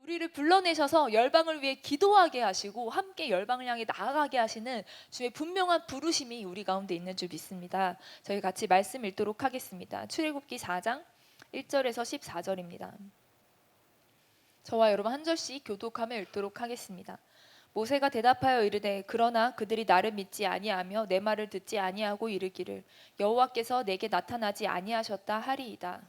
우리를 불러내셔서 열방을 위해 기도하게 하시고 함께 열방을 향해 나아가게 하시는 주의 분명한 부르심이 우리 가운데 있는 줄 믿습니다. 저희 같이 말씀 읽도록 하겠습니다. 출애굽기 4장 1절에서 14절입니다. 저와 여러분 한 절씩 교독하며 읽도록 하겠습니다. 모세가 대답하여 이르되 그러나 그들이 나를 믿지 아니하며 내 말을 듣지 아니하고 이르기를 여호와께서 내게 나타나지 아니하셨다 하리이다.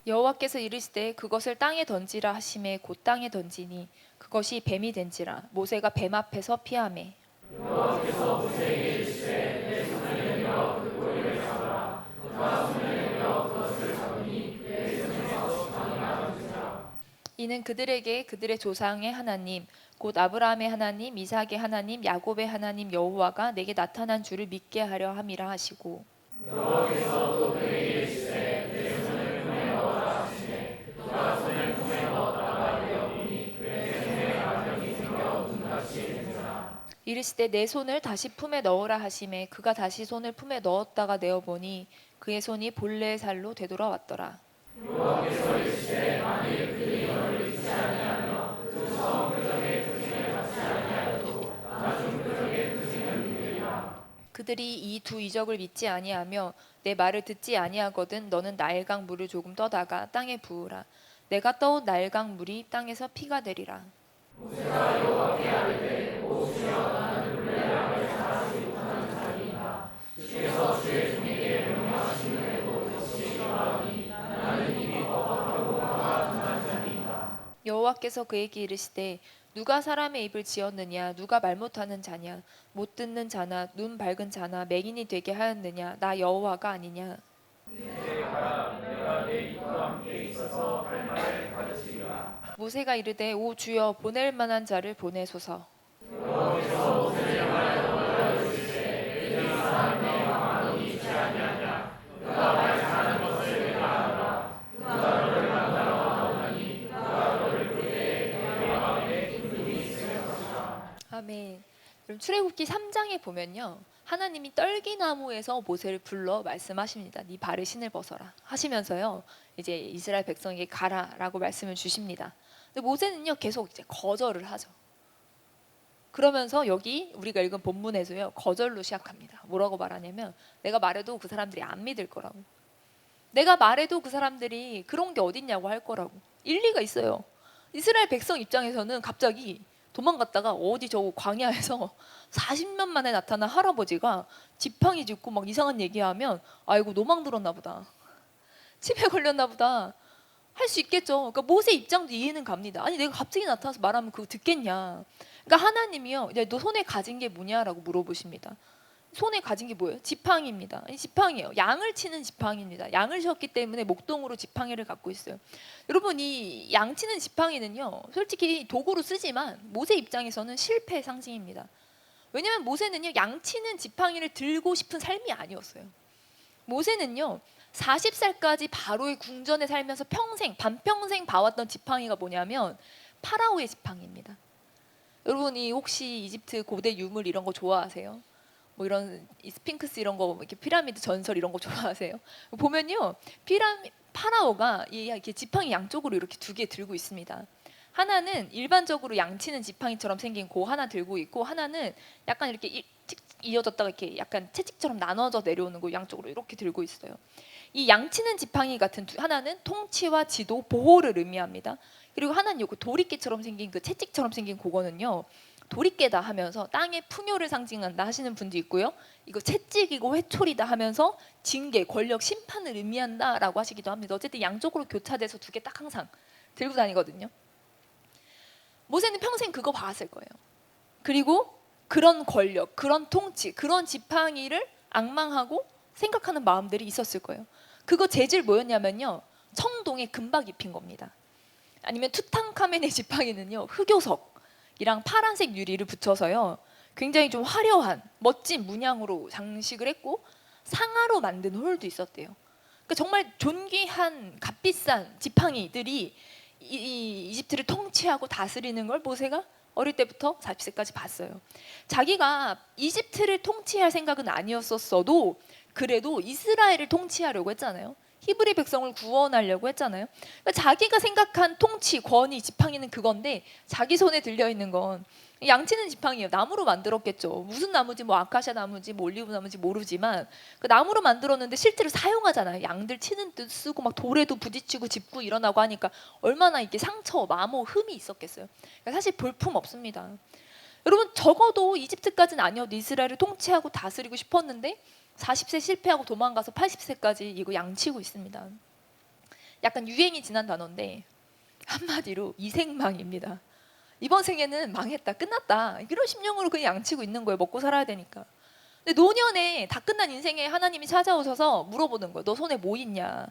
여호와께서 이르시되 그것을 땅에 던지라 하시매 곧 땅에 던지니 그것이 뱀이 된지라 모세가 뱀 앞에서 피하매. 여호와께서 모세에게 이르시되 내 손을 내밀어 그 꼬리를 잡으라. 그가 손을 내밀어 그것을 잡으니 내 손에서 지팡이가 던지라. 이는 그들에게 그들의 조상의 하나님 곧 아브라함의 하나님 이삭의 하나님 야곱의 하나님 여호와가 내게 나타난 줄을 믿게 하려 함이라 하시고. 여호와께서 또 그에게 이르시되 내 손을 품에 넣어라 하시매 그가 손을 품에 넣었다가 내어보니 그의 손에 아병이 생겨 눈같이 된지라. 이르시되 내 손을 다시 품에 넣으라 하시매 그가 다시 손을 품에 넣었다가 내어보니 그의 손이 본래의 살로 되돌아왔더라. 여호와께서 이르시되 만일 그들이 너를 믿지 아니하며 그 처음 그적의 표징을 받지 아니하여도 나중 그적의 표징을 믿으리라. 그들이 이 두 이적을 믿지 아니하며 내 말을 듣지 아니하거든 너는 나일강 물을 조금 떠다가 땅에 부으라. 내가 떠온 나일강 물이 땅에서 피가 되리라. 모세가 여호와께 아뢰되 오 주여 나는 본래 말을 잘하지 못하는 자니이다. 주께서 주의 종에게 명령하시는데도 역시 그러하니 나는 이미 법하고 화가 둔한 자니이다. 여호와께서 그에게 이르시되 누가 사람의 입을 지었느냐 누가 말 못하는 자냐 못 듣는 자나 눈 밝은 자나 맹인이 되게 하였느냐 나 여호와가 아니냐. 모세가 이르되 오 주여 보낼 만한 자를 보내소서. 아멘. 그럼 출애굽기 3장에 보면요 하나님이 떨기나무에서 모세를 불러 말씀하십니다. 네 발에 신을 벗어라 하시면서요 이제 이스라엘 백성에게 가라라고 말씀을 주십니다. 근데 모세는요 계속 이제 거절을 하죠. 그러면서 여기 우리가 읽은 본문에서요 거절로 시작합니다. 뭐라고 말하냐면 내가 말해도 그 사람들이 안 믿을 거라고. 내가 말해도 그 사람들이 그런 게 어딨냐고 할 거라고. 일리가 있어요. 이스라엘 백성 입장에서는 갑자기 도망갔다가 어디 저 광야에서 40년 만에 나타난 할아버지가 지팡이 짚고 막 이상한 얘기하면 아이고 노망 들었나 보다. 치매 걸렸나 보다. 할 수 있겠죠. 그러니까 모세 입장도 이해는 갑니다. 아니 내가 갑자기 나타나서 말하면 그거 듣겠냐. 그러니까 하나님이요. 야, 너 손에 가진 게 뭐냐라고 물어보십니다. 손에 가진 게 뭐예요? 지팡이입니다. 지팡이에요. 양을 치는 지팡이입니다. 양을 쳤기 때문에 목동으로 지팡이를 갖고 있어요. 여러분 이 양 치는 지팡이는요. 솔직히 도구로 쓰지만 모세 입장에서는 실패의 상징입니다. 왜냐하면 모세는요. 양 치는 지팡이를 들고 싶은 삶이 아니었어요. 모세는요. 40살까지 바로의 궁전에 살면서 반평생 봐왔던 지팡이가 뭐냐면 파라오의 지팡이입니다. 여러분이 혹시 이집트 고대 유물 이런 거 좋아하세요? 뭐 이런 스핑크스 이런 거 이렇게 피라미드 전설 이런 거 좋아하세요? 보면요 파라오가 이렇게 지팡이 양쪽으로 이렇게 두 개 들고 있습니다. 하나는 일반적으로 양치는 지팡이처럼 생긴 거 하나 들고 있고 하나는 약간 이렇게 이어졌다가 이렇게 약간 채찍처럼 나눠져 내려오는 거 양쪽으로 이렇게 들고 있어요. 이 양치는 지팡이 같은 하나는 통치와 지도, 보호를 의미합니다. 그리고 하나는 요거 도리깨처럼 생긴 그 채찍처럼 생긴 그거는요. 도리깨다 하면서 땅의 풍요를 상징한다 하시는 분도 있고요. 이거 채찍이고 회초리다 하면서 징계, 권력, 심판을 의미한다라고 하시기도 합니다. 어쨌든 양쪽으로 교차돼서 두 개 딱 항상 들고 다니거든요. 모세는 평생 그거 봐왔을 거예요. 그리고 그런 권력, 그런 통치, 그런 지팡이를 앙망하고 생각하는 마음들이 있었을 거예요. 그거 재질 뭐였냐면요. 청동에 금박 입힌 겁니다. 아니면 투탕카멘의 지팡이는요. 흑요석이랑 파란색 유리를 붙여서요. 굉장히 좀 화려한 멋진 문양으로 장식을 했고 상아로 만든 홀도 있었대요. 그러니까 정말 존귀한 값비싼 지팡이들이 이집트를 통치하고 다스리는 걸 모세가 어릴 때부터 40세까지 봤어요. 자기가 이집트를 통치할 생각은 아니었었어도 그래도 이스라엘을 통치하려고 했잖아요. 히브리 백성을 구원하려고 했잖아요. 그러니까 자기가 생각한 통치, 권위, 지팡이는 그건데 자기 손에 들려있는 건 양치는 지팡이에요. 나무로 만들었겠죠. 무슨 나무지, 뭐 아카시아 나무지, 뭐 올리브 나무지 모르지만 그 나무로 만들었는데 실제로 사용하잖아요. 양들 치는 듯 쓰고 막 돌에도 부딪히고 짚고 일어나고 하니까 얼마나 이게 상처, 마모, 흠이 있었겠어요. 그러니까 사실 볼품 없습니다. 여러분, 적어도 이집트까지는 아니어도 이스라엘을 통치하고 다스리고 싶었는데 40세 실패하고 도망가서 80세까지 이거 양치고 있습니다. 약간 유행이 지난 단어인데 한마디로 이생망입니다. 이번 생에는 망했다, 끝났다, 이런 심령으로 그냥 양치고 있는 거예요. 먹고 살아야 되니까. 근데 노년에 다 끝난 인생에 하나님이 찾아오셔서 물어보는 거예요. 너 손에 뭐 있냐?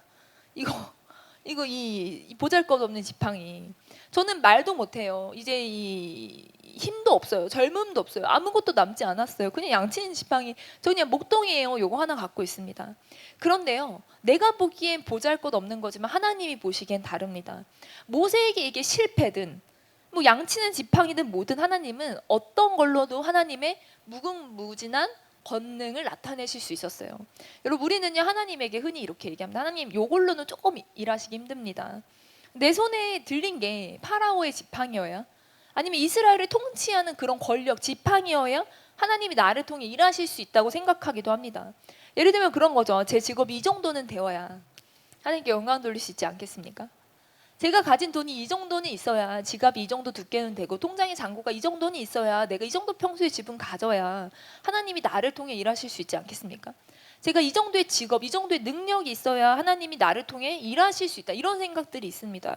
이거 이 보잘것없는 지팡이. 저는 말도 못해요. 이제 이 힘도 없어요. 젊음도 없어요. 아무것도 남지 않았어요. 그냥 양치는 지팡이. 저 그냥 목동이에요. 요거 하나 갖고 있습니다. 그런데요, 내가 보기엔 보잘것없는 거지만 하나님이 보시기엔 다릅니다. 모세에게 이게 실패든 뭐 양치는 지팡이든 뭐든 하나님은 어떤 걸로도 하나님의 무궁무진한 권능을 나타내실 수 있었어요. 여러분, 우리는요 하나님에게 흔히 이렇게 얘기합니다. 하나님, 요걸로는 조금 일하시기 힘듭니다. 내 손에 들린 게 파라오의 지팡이여야, 아니면 이스라엘을 통치하는 그런 권력, 지팡이여야 하나님이 나를 통해 일하실 수 있다고 생각하기도 합니다. 예를 들면 그런 거죠. 제 직업이 이 정도는 되어야 하나님께 영광 돌릴 수 있지 않겠습니까? 제가 가진 돈이 이 정도는 있어야, 지갑이 이 정도 두께는 되고 통장의 잔고가 이 정도는 있어야, 내가 이 정도 평소에 지분 가져야 하나님이 나를 통해 일하실 수 있지 않겠습니까? 제가 이 정도의 직업, 이 정도의 능력이 있어야 하나님이 나를 통해 일하실 수 있다, 이런 생각들이 있습니다.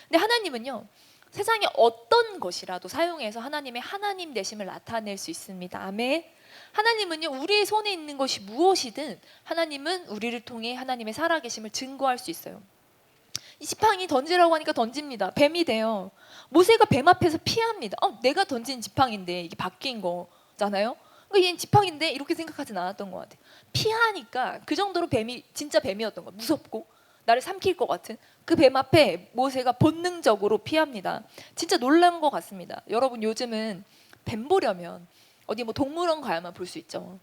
근데 하나님은요, 세상에 어떤 것이라도 사용해서 하나님의 하나님 되심을 나타낼 수 있습니다. 아멘. 하나님은요, 우리의 손에 있는 것이 무엇이든 하나님은 우리를 통해 하나님의 살아계심을 증거할 수 있어요. 이 지팡이 던지라고 하니까 던집니다. 뱀이 돼요. 모세가 뱀 앞에서 피합니다. 내가 던진 지팡이인데 이게 바뀐 거잖아요. 그러니까 얘는 지팡이인데 이렇게 생각하진 않았던 것 같아요. 피하니까 그 정도로 뱀이 진짜 뱀이었던 거예요. 무섭고 나를 삼킬 것 같은 그 뱀 앞에 모세가 본능적으로 피합니다. 진짜 놀란 것 같습니다. 여러분, 요즘은 뱀 보려면 어디 뭐 동물원 가야만 볼 수 있죠.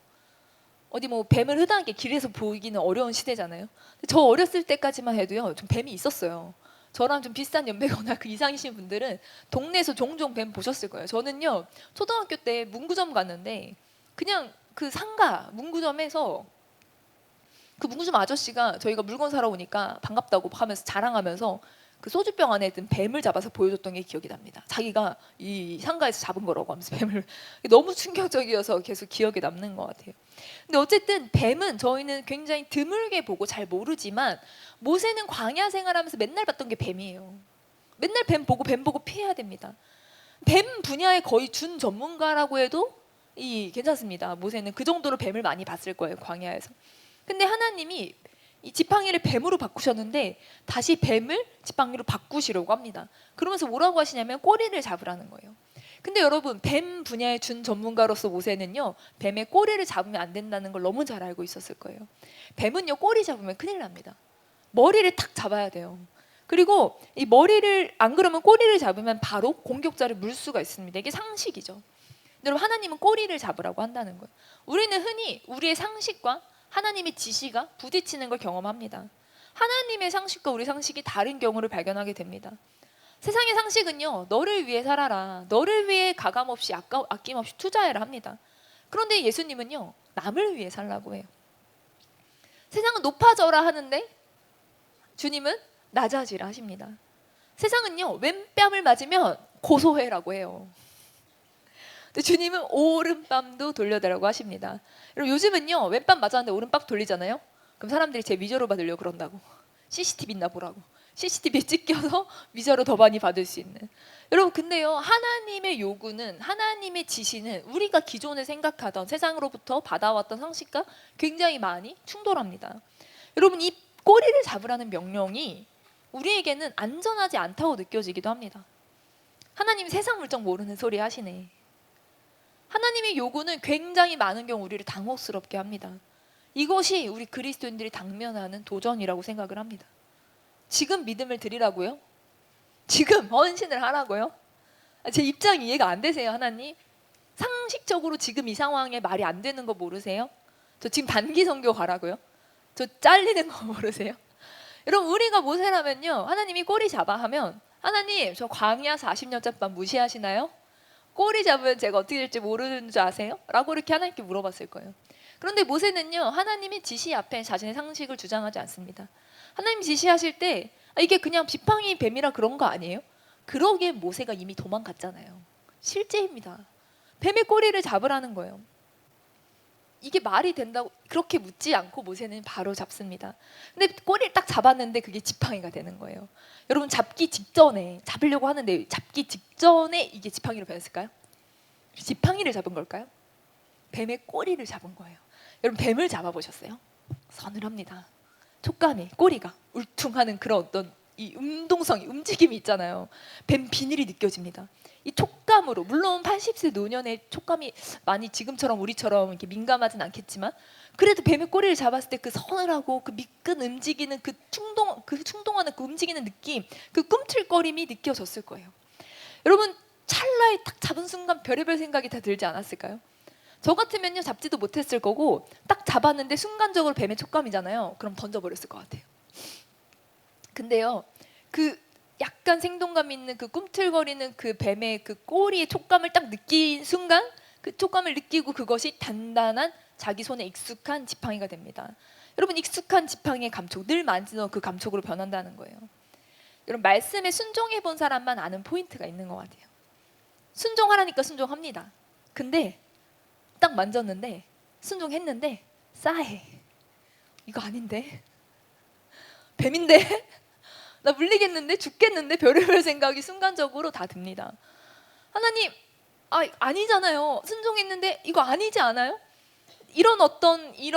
어디 뭐 뱀을 흔하게 길에서 보이기는 어려운 시대잖아요. 저 어렸을 때까지만 해도요, 좀 뱀이 있었어요. 저랑 좀 비슷한 연배거나 그 이상이신 분들은 동네에서 종종 뱀 보셨을 거예요. 저는요, 초등학교 때 문구점 갔는데 그냥 그 상가 문구점에서 그 문구점 아저씨가 저희가 물건 사러 오니까 반갑다고 하면서 자랑하면서 그 소주병 안에 든 뱀을 잡아서 보여줬던 게 기억이 납니다. 자기가 이 상가에서 잡은 거라고 하면서 뱀을. 너무 충격적이어서 계속 기억에 남는 것 같아요. 근데 어쨌든 뱀은 저희는 굉장히 드물게 보고 잘 모르지만 모세는 광야 생활하면서 맨날 봤던 게 뱀이에요. 맨날 뱀 보고 피해야 됩니다. 뱀 분야의 거의 준 전문가라고 해도 괜찮습니다. 모세는 그 정도로 뱀을 많이 봤을 거예요, 광야에서. 근데 하나님이 이 지팡이를 뱀으로 바꾸셨는데 다시 뱀을 지팡이로 바꾸시려고 합니다. 그러면서 뭐라고 하시냐면 꼬리를 잡으라는 거예요. 근데 여러분, 뱀 분야의 준 전문가로서 모세는요, 뱀의 꼬리를 잡으면 안 된다는 걸 너무 잘 알고 있었을 거예요. 뱀은요, 꼬리 잡으면 큰일 납니다. 머리를 탁 잡아야 돼요. 그리고 이 머리를 안 그러면 꼬리를 잡으면 바로 공격자를 물 수가 있습니다. 이게 상식이죠. 여러분, 하나님은 꼬리를 잡으라고 한다는 거예요. 우리는 흔히 우리의 상식과 하나님의 지시가 부딪히는 걸 경험합니다. 하나님의 상식과 우리 상식이 다른 경우를 발견하게 됩니다. 세상의 상식은요, 너를 위해 살아라, 너를 위해 가감없이 아낌없이 투자해라 합니다. 그런데 예수님은요, 남을 위해 살라고 해요. 세상은 높아져라 하는데 주님은 낮아지라 하십니다. 세상은요, 왼뺨을 맞으면 고소해라고 해요. 주님은 오른뺨도 돌려달라고 하십니다. 여러분, 요즘은요, 왼뺨 맞았는데 오른뺨 돌리잖아요. 그럼 사람들이 제 위조로 받으려고 그런다고. CCTV 있나 보라고. CCTV에 찍혀서 위자료 더 많이 받을 수 있는. 여러분, 근데요, 하나님의 요구는, 하나님의 지시는 우리가 기존에 생각하던 세상으로부터 받아왔던 상식과 굉장히 많이 충돌합니다. 여러분, 이 꼬리를 잡으라는 명령이 우리에게는 안전하지 않다고 느껴지기도 합니다. 하나님이 세상 물정 모르는 소리 하시네. 하나님의 요구는 굉장히 많은 경우 우리를 당혹스럽게 합니다. 이것이 우리 그리스도인들이 당면하는 도전이라고 생각을 합니다. 지금 믿음을 드리라고요? 지금 헌신을 하라고요? 제 입장이 이해가 안 되세요, 하나님? 상식적으로 지금 이 상황에 말이 안 되는 거 모르세요? 저 지금 단기 선교 가라고요? 저 잘리는 거 모르세요? 여러분 우리가 모세라면요, 하나님이 꼬리 잡아 하면 하나님 저 광야 40년 잠깐 무시하시나요? 꼬리 잡으면 제가 어떻게 될지 모르는 줄 아세요? 라고 이렇게 하나님께 물어봤을 거예요. 그런데 모세는요, 하나님의 지시 앞에 자신의 상식을 주장하지 않습니다. 하나님 지시하실 때 이게 그냥 지팡이 뱀이라 그런 거 아니에요? 그러기에 모세가 이미 도망갔잖아요. 실제입니다. 뱀의 꼬리를 잡으라는 거예요. 이게 말이 된다고 그렇게 묻지 않고 모세는 바로 잡습니다. 근데 꼬리를 딱 잡았는데 그게 지팡이가 되는 거예요. 여러분 잡기 직전에, 잡으려고 하는데 잡기 직전에 이게 지팡이로 변했을까요? 지팡이를 잡은 걸까요? 뱀의 꼬리를 잡은 거예요. 여러분 뱀을 잡아보셨어요? 서늘합니다. 촉감이, 꼬리가 울퉁하는 그런 어떤 이 운동성이, 움직임이 있잖아요. 뱀 비늘이 느껴집니다. 이 촉감으로, 물론 80세 노년의 촉감이 많이 지금처럼 우리처럼 이렇게 민감하진 않겠지만 그래도 뱀의 꼬리를 잡았을 때 그 서늘하고 그 미끈 움직이는 그 충동하는 그 움직이는 느낌, 그 꿈틀거림이 느껴졌을 거예요. 여러분 찰나에 딱 잡은 순간 별의별 생각이 다 들지 않았을까요? 저 같으면요 잡지도 못했을 거고 딱 잡았는데 순간적으로 뱀의 촉감이잖아요. 그럼 던져버렸을 것 같아요. 근데요, 그 약간 생동감 있는 그 꿈틀거리는 그 뱀의 그 꼬리의 촉감을 딱 느낀 순간 그 촉감을 느끼고 그것이 단단한 자기 손에 익숙한 지팡이가 됩니다. 여러분 익숙한 지팡이의 감촉, 늘 만지던 그 감촉으로 변한다는 거예요. 여러분 말씀에 순종해 본 사람만 아는 포인트가 있는 것 같아요. 순종하라니까 순종합니다. 근데 딱 만졌는데 순종했는데 싸해. 이거 아닌데? 뱀인데? 나 물리겠는데? 죽겠는데? 별의별 생각이 순간적으로 다 듭니다. 하나님, 아니잖아요. 순종했는데 이거 아니지 않아요? 이런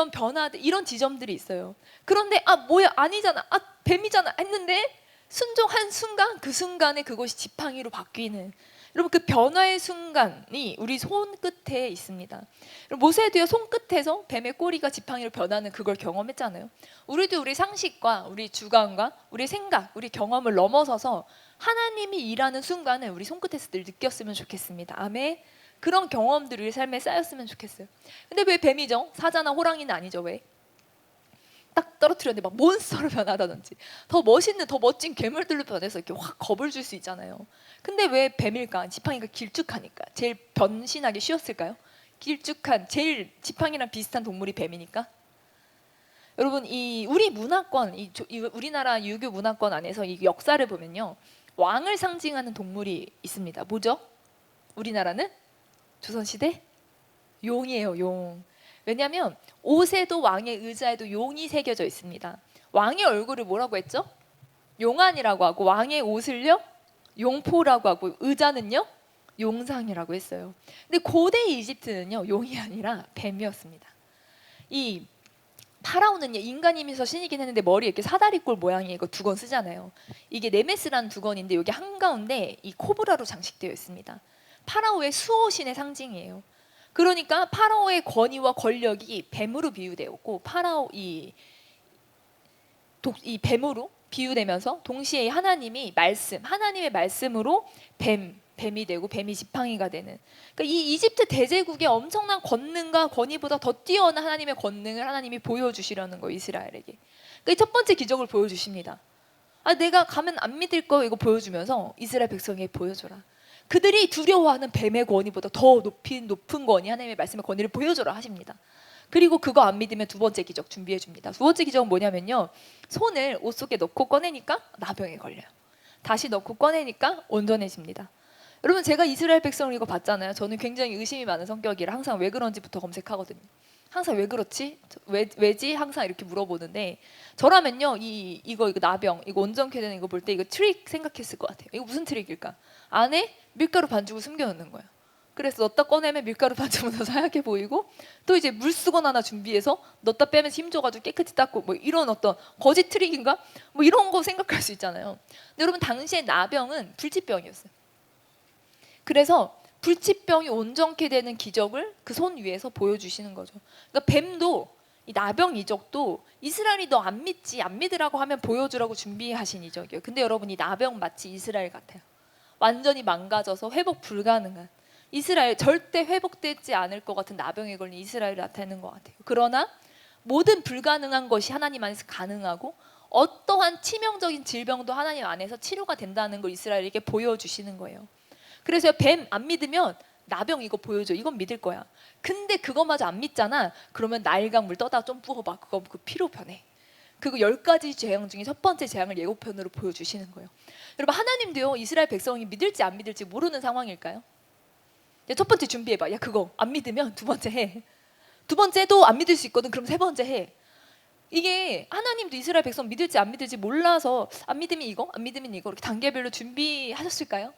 변화들, 이런 지점들이 있어요. 그런데 뭐야 아니잖아, 뱀이잖아 했는데 순종한 순간, 그 순간에 그것이 지팡이로 바뀌는, 여러분 그 변화의 순간이 우리 손끝에 있습니다. 모세도요 손끝에서 뱀의 꼬리가 지팡이로 변하는 그걸 경험했잖아요. 우리도 우리 상식과 우리 주관과 우리 생각, 우리 경험을 넘어서서 하나님이 일하는 순간을 우리 손끝에서 늘 느꼈으면 좋겠습니다. 아멘. 그런 경험들이 우리 삶에 쌓였으면 좋겠어요. 근데 왜 뱀이죠? 사자나 호랑이는 아니죠. 왜? 딱 떨어뜨렸는데 막 몬스터로 변하다든지 더 멋있는, 더 멋진 괴물들로 변해서 이렇게 확 겁을 줄 수 있잖아요. 근데 왜 뱀일까? 지팡이가 길쭉하니까. 제일 변신하기 쉬웠을까요? 길쭉한, 제일 지팡이랑 비슷한 동물이 뱀이니까. 여러분 이 우리 문화권, 이 우리나라 유교 문화권 안에서 이 역사를 보면요, 왕을 상징하는 동물이 있습니다. 뭐죠? 우리나라는 조선시대 용이에요. 용. 왜냐하면 옷에도 왕의 의자에도 용이 새겨져 있습니다. 왕의 얼굴을 뭐라고 했죠? 용안이라고 하고, 왕의 옷을요 용포라고 하고, 의자는요 용상이라고 했어요. 근데 고대 이집트는요 용이 아니라 뱀이었습니다. 이 파라오는요 인간이면서 신이긴 했는데 머리에 이렇게 사다리꼴 모양의 이거 두건 쓰잖아요. 이게 네메스라는 두건인데 여기 한가운데 이 코브라로 장식되어 있습니다. 파라오의 수호신의 상징이에요. 그러니까 파라오의 권위와 권력이 뱀으로 비유되었고, 파라오 이 뱀으로 비유되면서 동시에 하나님이 하나님의 말씀으로 뱀이 되고 뱀이 지팡이가 되는, 그러니까 이 이집트 대제국의 엄청난 권능과 권위보다 더 뛰어난 하나님의 권능을 하나님이 보여주시려는 거예요, 이스라엘에게. 그러니까 첫 번째 기적을 보여주십니다. 내가 가면 안 믿을 거 이거 보여주면서 이스라엘 백성에게 보여줘라. 그들이 두려워하는 뱀의 권위보다 더 높은 권위, 하나님의 말씀의 권위를 보여줘라 하십니다. 그리고 그거 안 믿으면 두 번째 기적 준비해 줍니다. 두 번째 기적은 뭐냐면요, 손을 옷 속에 넣고 꺼내니까 나병에 걸려요. 다시 넣고 꺼내니까 온전해집니다. 여러분 제가 이스라엘 백성을 이거 봤잖아요. 저는 굉장히 의심이 많은 성격이라 항상 왜 그런지부터 검색하거든요. 항상 왜 그렇지? 왜지? 항상 이렇게 물어보는데, 저라면요 이거 나병, 이거 온전케 되는 이거 볼 때 이거 트릭 생각했을 것 같아요. 이거 무슨 트릭일까? 안에 밀가루 반죽을 숨겨놓는 거예요. 그래서 넣었다 꺼내면 밀가루 반죽은 더 하얗게 보이고, 또 이제 물수건 하나 준비해서 넣었다 빼면서 힘줘가지고 깨끗이 닦고, 뭐 이런 어떤 거짓 트릭인가? 뭐 이런 거 생각할 수 있잖아요. 근데 여러분 당시에 나병은 불치병이었어요. 그래서 불치병이 온전케 되는 기적을 그 손 위에서 보여주시는 거죠. 그러니까 뱀도, 이 나병 이적도 이스라엘이 너 안 믿지, 안 믿으라고 하면 보여주라고 준비하신 이적이에요. 근데 여러분 이 나병 마치 이스라엘 같아요. 완전히 망가져서 회복 불가능한, 이스라엘 절대 회복되지 않을 것 같은 나병에 걸린 이스라엘을 나타내는 것 같아요. 그러나 모든 불가능한 것이 하나님 안에서 가능하고 어떠한 치명적인 질병도 하나님 안에서 치료가 된다는 걸 이스라엘에게 보여주시는 거예요. 그래서 뱀 안 믿으면 나병 이거 보여줘. 이건 믿을 거야. 근데 그거마저 안 믿잖아. 그러면 나일강물 떠다 좀 부어봐. 그거 그 피로 변해. 그거 10가지 재앙 중에 첫 번째 재앙을 예고편으로 보여주시는 거예요. 여러분 하나님도요 이스라엘 백성이 믿을지 안 믿을지 모르는 상황일까요? 첫 번째 준비해봐. 야 그거 안 믿으면 두 번째 해. 두 번째도 안 믿을 수 있거든. 그럼 세 번째 해. 이게 하나님도 이스라엘 백성 믿을지 안 믿을지 몰라서 안 믿으면 이거 안 믿으면 이거 이렇게 단계별로 준비하셨을까요?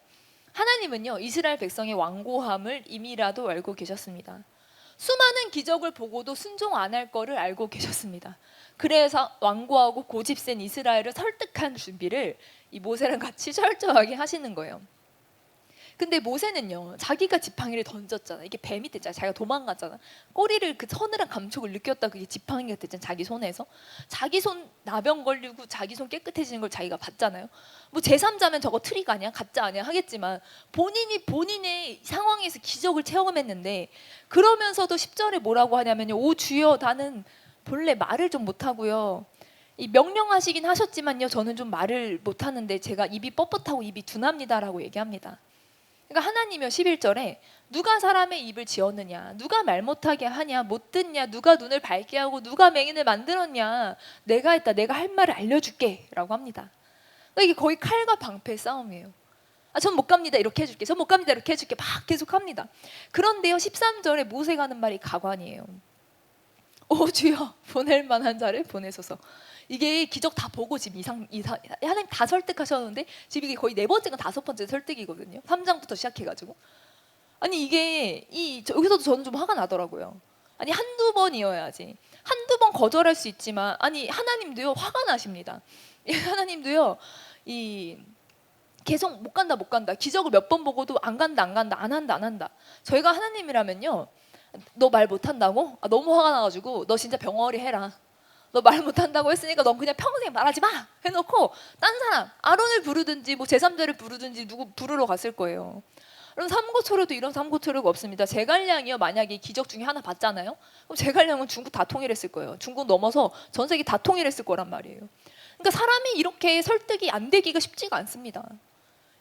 하나님은요 이스라엘 백성의 완고함을 이미라도 알고 계셨습니다. 수많은 기적을 보고도 순종 안 할 거를 알고 계셨습니다. 그래서 완고하고 고집센 이스라엘을 설득한 준비를 이 모세랑 같이 철저하게 하시는 거예요. 근데 모세는요 자기가 지팡이를 던졌잖아. 이게 뱀이 됐잖아. 자기가 도망갔잖아. 꼬리를 그 서늘한 감촉을 느꼈다. 그게 지팡이가 됐잖아. 자기 손에서. 자기 손 나병 걸리고 자기 손 깨끗해지는 걸 자기가 봤잖아요. 뭐 제3자면 저거 트릭 아니야? 가짜 아니야? 하겠지만 본인이 본인의 상황에서 기적을 체험했는데 그러면서도 10절에 뭐라고 하냐면요. 오 주여 나는 본래 말을 좀 못하고요. 이 명령하시긴 하셨지만요. 저는 좀 말을 못하는데 제가 입이 뻣뻣하고 입이 둔합니다라고 얘기합니다. 그러니까 하나님이요 11절에 누가 사람의 입을 지었느냐, 누가 말 못하게 하냐, 못 듣냐, 누가 눈을 밝게 하고 누가 맹인을 만들었냐, 내가 했다, 내가 할 말을 알려줄게 라고 합니다. 그러니까 이게 거의 칼과 방패의 싸움이에요. 전 못 갑니다 이렇게 해줄게, 전 못 갑니다 이렇게 해줄게 막 계속 합니다. 그런데요 13절에 모세가 하는 말이 가관이에요. 오 주여 보낼 만한 자를 보내소서. 이게 기적 다 보고 지금 하나님 다 설득하셨는데 지금 이게 거의 4번째가 5번째 설득이거든요. 3장부터 시작해가지고 아니 이게 여기서도 저는 좀 화가 나더라고요. 아니 한두 번이어야지. 한두 번 거절할 수 있지만 아니 하나님도요 화가 나십니다. 하나님도요 계속 못 간다 기적을 몇 번 보고도 안 간다 안 한다. 저희가 하나님이라면요 너 말 못한다고? 너무 화가 나가지고 너 진짜 병어리 해라. 너 말 못한다고 했으니까 넌 그냥 평생 말하지 마 해놓고 딴 사람 아론을 부르든지 뭐 제3자를 부르든지 누구 부르러 갔을 거예요. 그럼 삼고초려도 이런 삼고초려가 없습니다. 제갈량이요 만약에 기적 중에 하나 봤잖아요. 그럼 제갈량은 중국 다 통일했을 거예요. 중국 넘어서 전 세계 다 통일했을 거란 말이에요. 그러니까 사람이 이렇게 설득이 안 되기가 쉽지가 않습니다.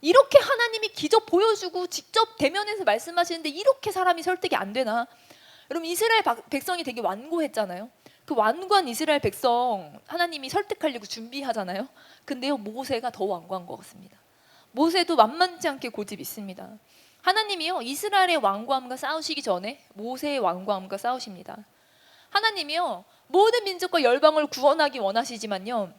이렇게 하나님이 기적 보여주고 직접 대면해서 말씀하시는데 이렇게 사람이 설득이 안 되나? 여러분 이스라엘 백성이 되게 완고했잖아요. 그 완고한 이스라엘 백성 하나님이 설득하려고 준비하잖아요. 근데요 모세가 더 완고한 것 같습니다. 모세도 만만치 않게 고집이 있습니다. 하나님이요 이스라엘의 완고함과 싸우시기 전에 모세의 완고함과 싸우십니다. 하나님이요 모든 민족과 열방을 구원하기 원하시지만요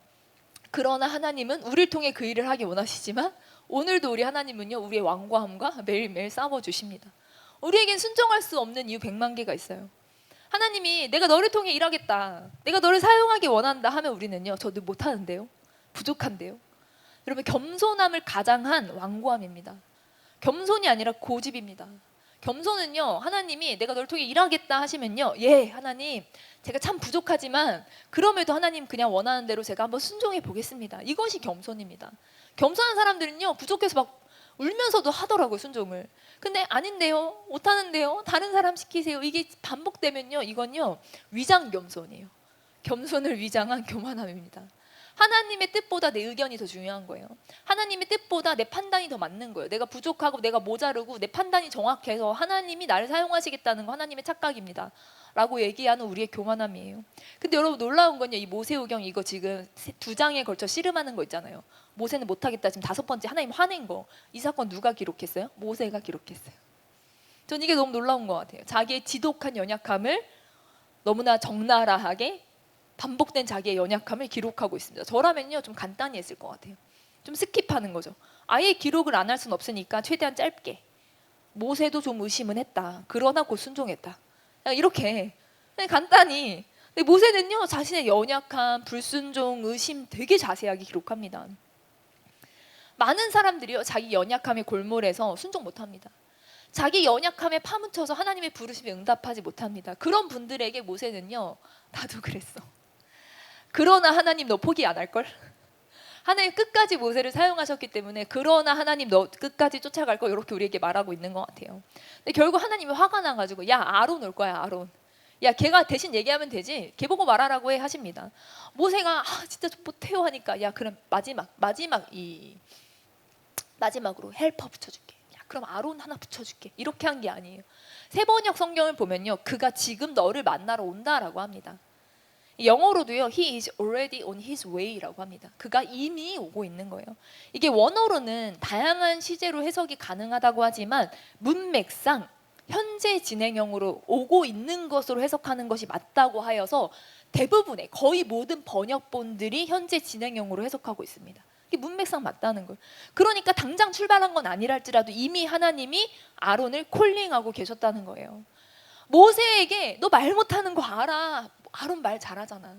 그러나 하나님은 우리를 통해 그 일을 하기 원하시지만 오늘도 우리 하나님은요 우리의 완고함과 매일매일 싸워주십니다. 우리에겐 순종할 수 없는 이유 100만 개가 있어요. 하나님이 내가 너를 통해 일하겠다, 내가 너를 사용하기 원한다 하면 우리는요 저도 못하는데요, 부족한데요. 여러분 겸손함을 가장한 완고함입니다. 겸손이 아니라 고집입니다. 겸손은요 하나님이 내가 너를 통해 일하겠다 하시면요 예 하나님 제가 참 부족하지만 그럼에도 하나님 그냥 원하는 대로 제가 한번 순종해 보겠습니다. 이것이 겸손입니다. 겸손한 사람들은요 부족해서 막 울면서도 하더라고요 순종을. 근데 아닌데요 못하는데요 다른 사람 시키세요 이게 반복되면요 이건요 위장 겸손이에요. 겸손을 위장한 교만함입니다. 하나님의 뜻보다 내 의견이 더 중요한 거예요. 하나님의 뜻보다 내 판단이 더 맞는 거예요. 내가 부족하고 내가 모자르고 내 판단이 정확해서 하나님이 나를 사용하시겠다는 거 하나님의 착각입니다 라고 얘기하는 우리의 교만함이에요. 근데 여러분 놀라운 건요 이 모세오경 이거 지금 2장에 걸쳐 씨름하는 거 있잖아요. 모세는 못하겠다 지금 5번째 하나님 화낸 거. 이 사건 누가 기록했어요? 모세가 기록했어요. 전 이게 너무 놀라운 것 같아요. 자기의 지독한 연약함을 너무나 적나라하게 반복된 자기의 연약함을 기록하고 있습니다. 저라면요 좀 간단히 했을 것 같아요. 좀 스킵하는 거죠. 아예 기록을 안 할 수는 없으니까 최대한 짧게. 모세도 좀 의심은 했다. 그러나 곧 순종했다. 이렇게 간단히. 근데 모세는요 자신의 연약함, 불순종, 의심 되게 자세하게 기록합니다. 많은 사람들이요 자기 연약함의 골몰에서 순종 못합니다. 자기 연약함에 파묻혀서 하나님의 부르심에 응답하지 못합니다. 그런 분들에게 모세는요 나도 그랬어. 그러나 하나님 너 포기 안 할걸? 하나님 끝까지 모세를 사용하셨기 때문에 그러나 하나님 너 끝까지 쫓아갈 거 이렇게 우리에게 말하고 있는 것 같아요. 근데 결국 하나님이 화가 나가지고 야 아론 올 거야 아론. 야 걔가 대신 얘기하면 되지. 걔 보고 말하라고 해 하십니다. 모세가 진짜 못해요 하니까 야 그럼 마지막으로 헬퍼 붙여줄게. 야 그럼 아론 하나 붙여줄게. 이렇게 한 게 아니에요. 세번역 성경을 보면요 그가 지금 너를 만나러 온다라고 합니다. 영어로도요 he is already on his way라고 합니다. 그가 이미 오고 있는 거예요. 이게 원어로는 다양한 시제로 해석이 가능하다고 하지만 문맥상 현재 진행형으로 오고 있는 것으로 해석하는 것이 맞다고 하여서 대부분의 거의 모든 번역본들이 현재 진행형으로 해석하고 있습니다. 이게 문맥상 맞다는 거예요. 그러니까 당장 출발한 건 아니랄지라도 이미 하나님이 아론을 콜링하고 계셨다는 거예요. 모세에게 너 말 못하는 거 알아. 아론 말 잘하잖아.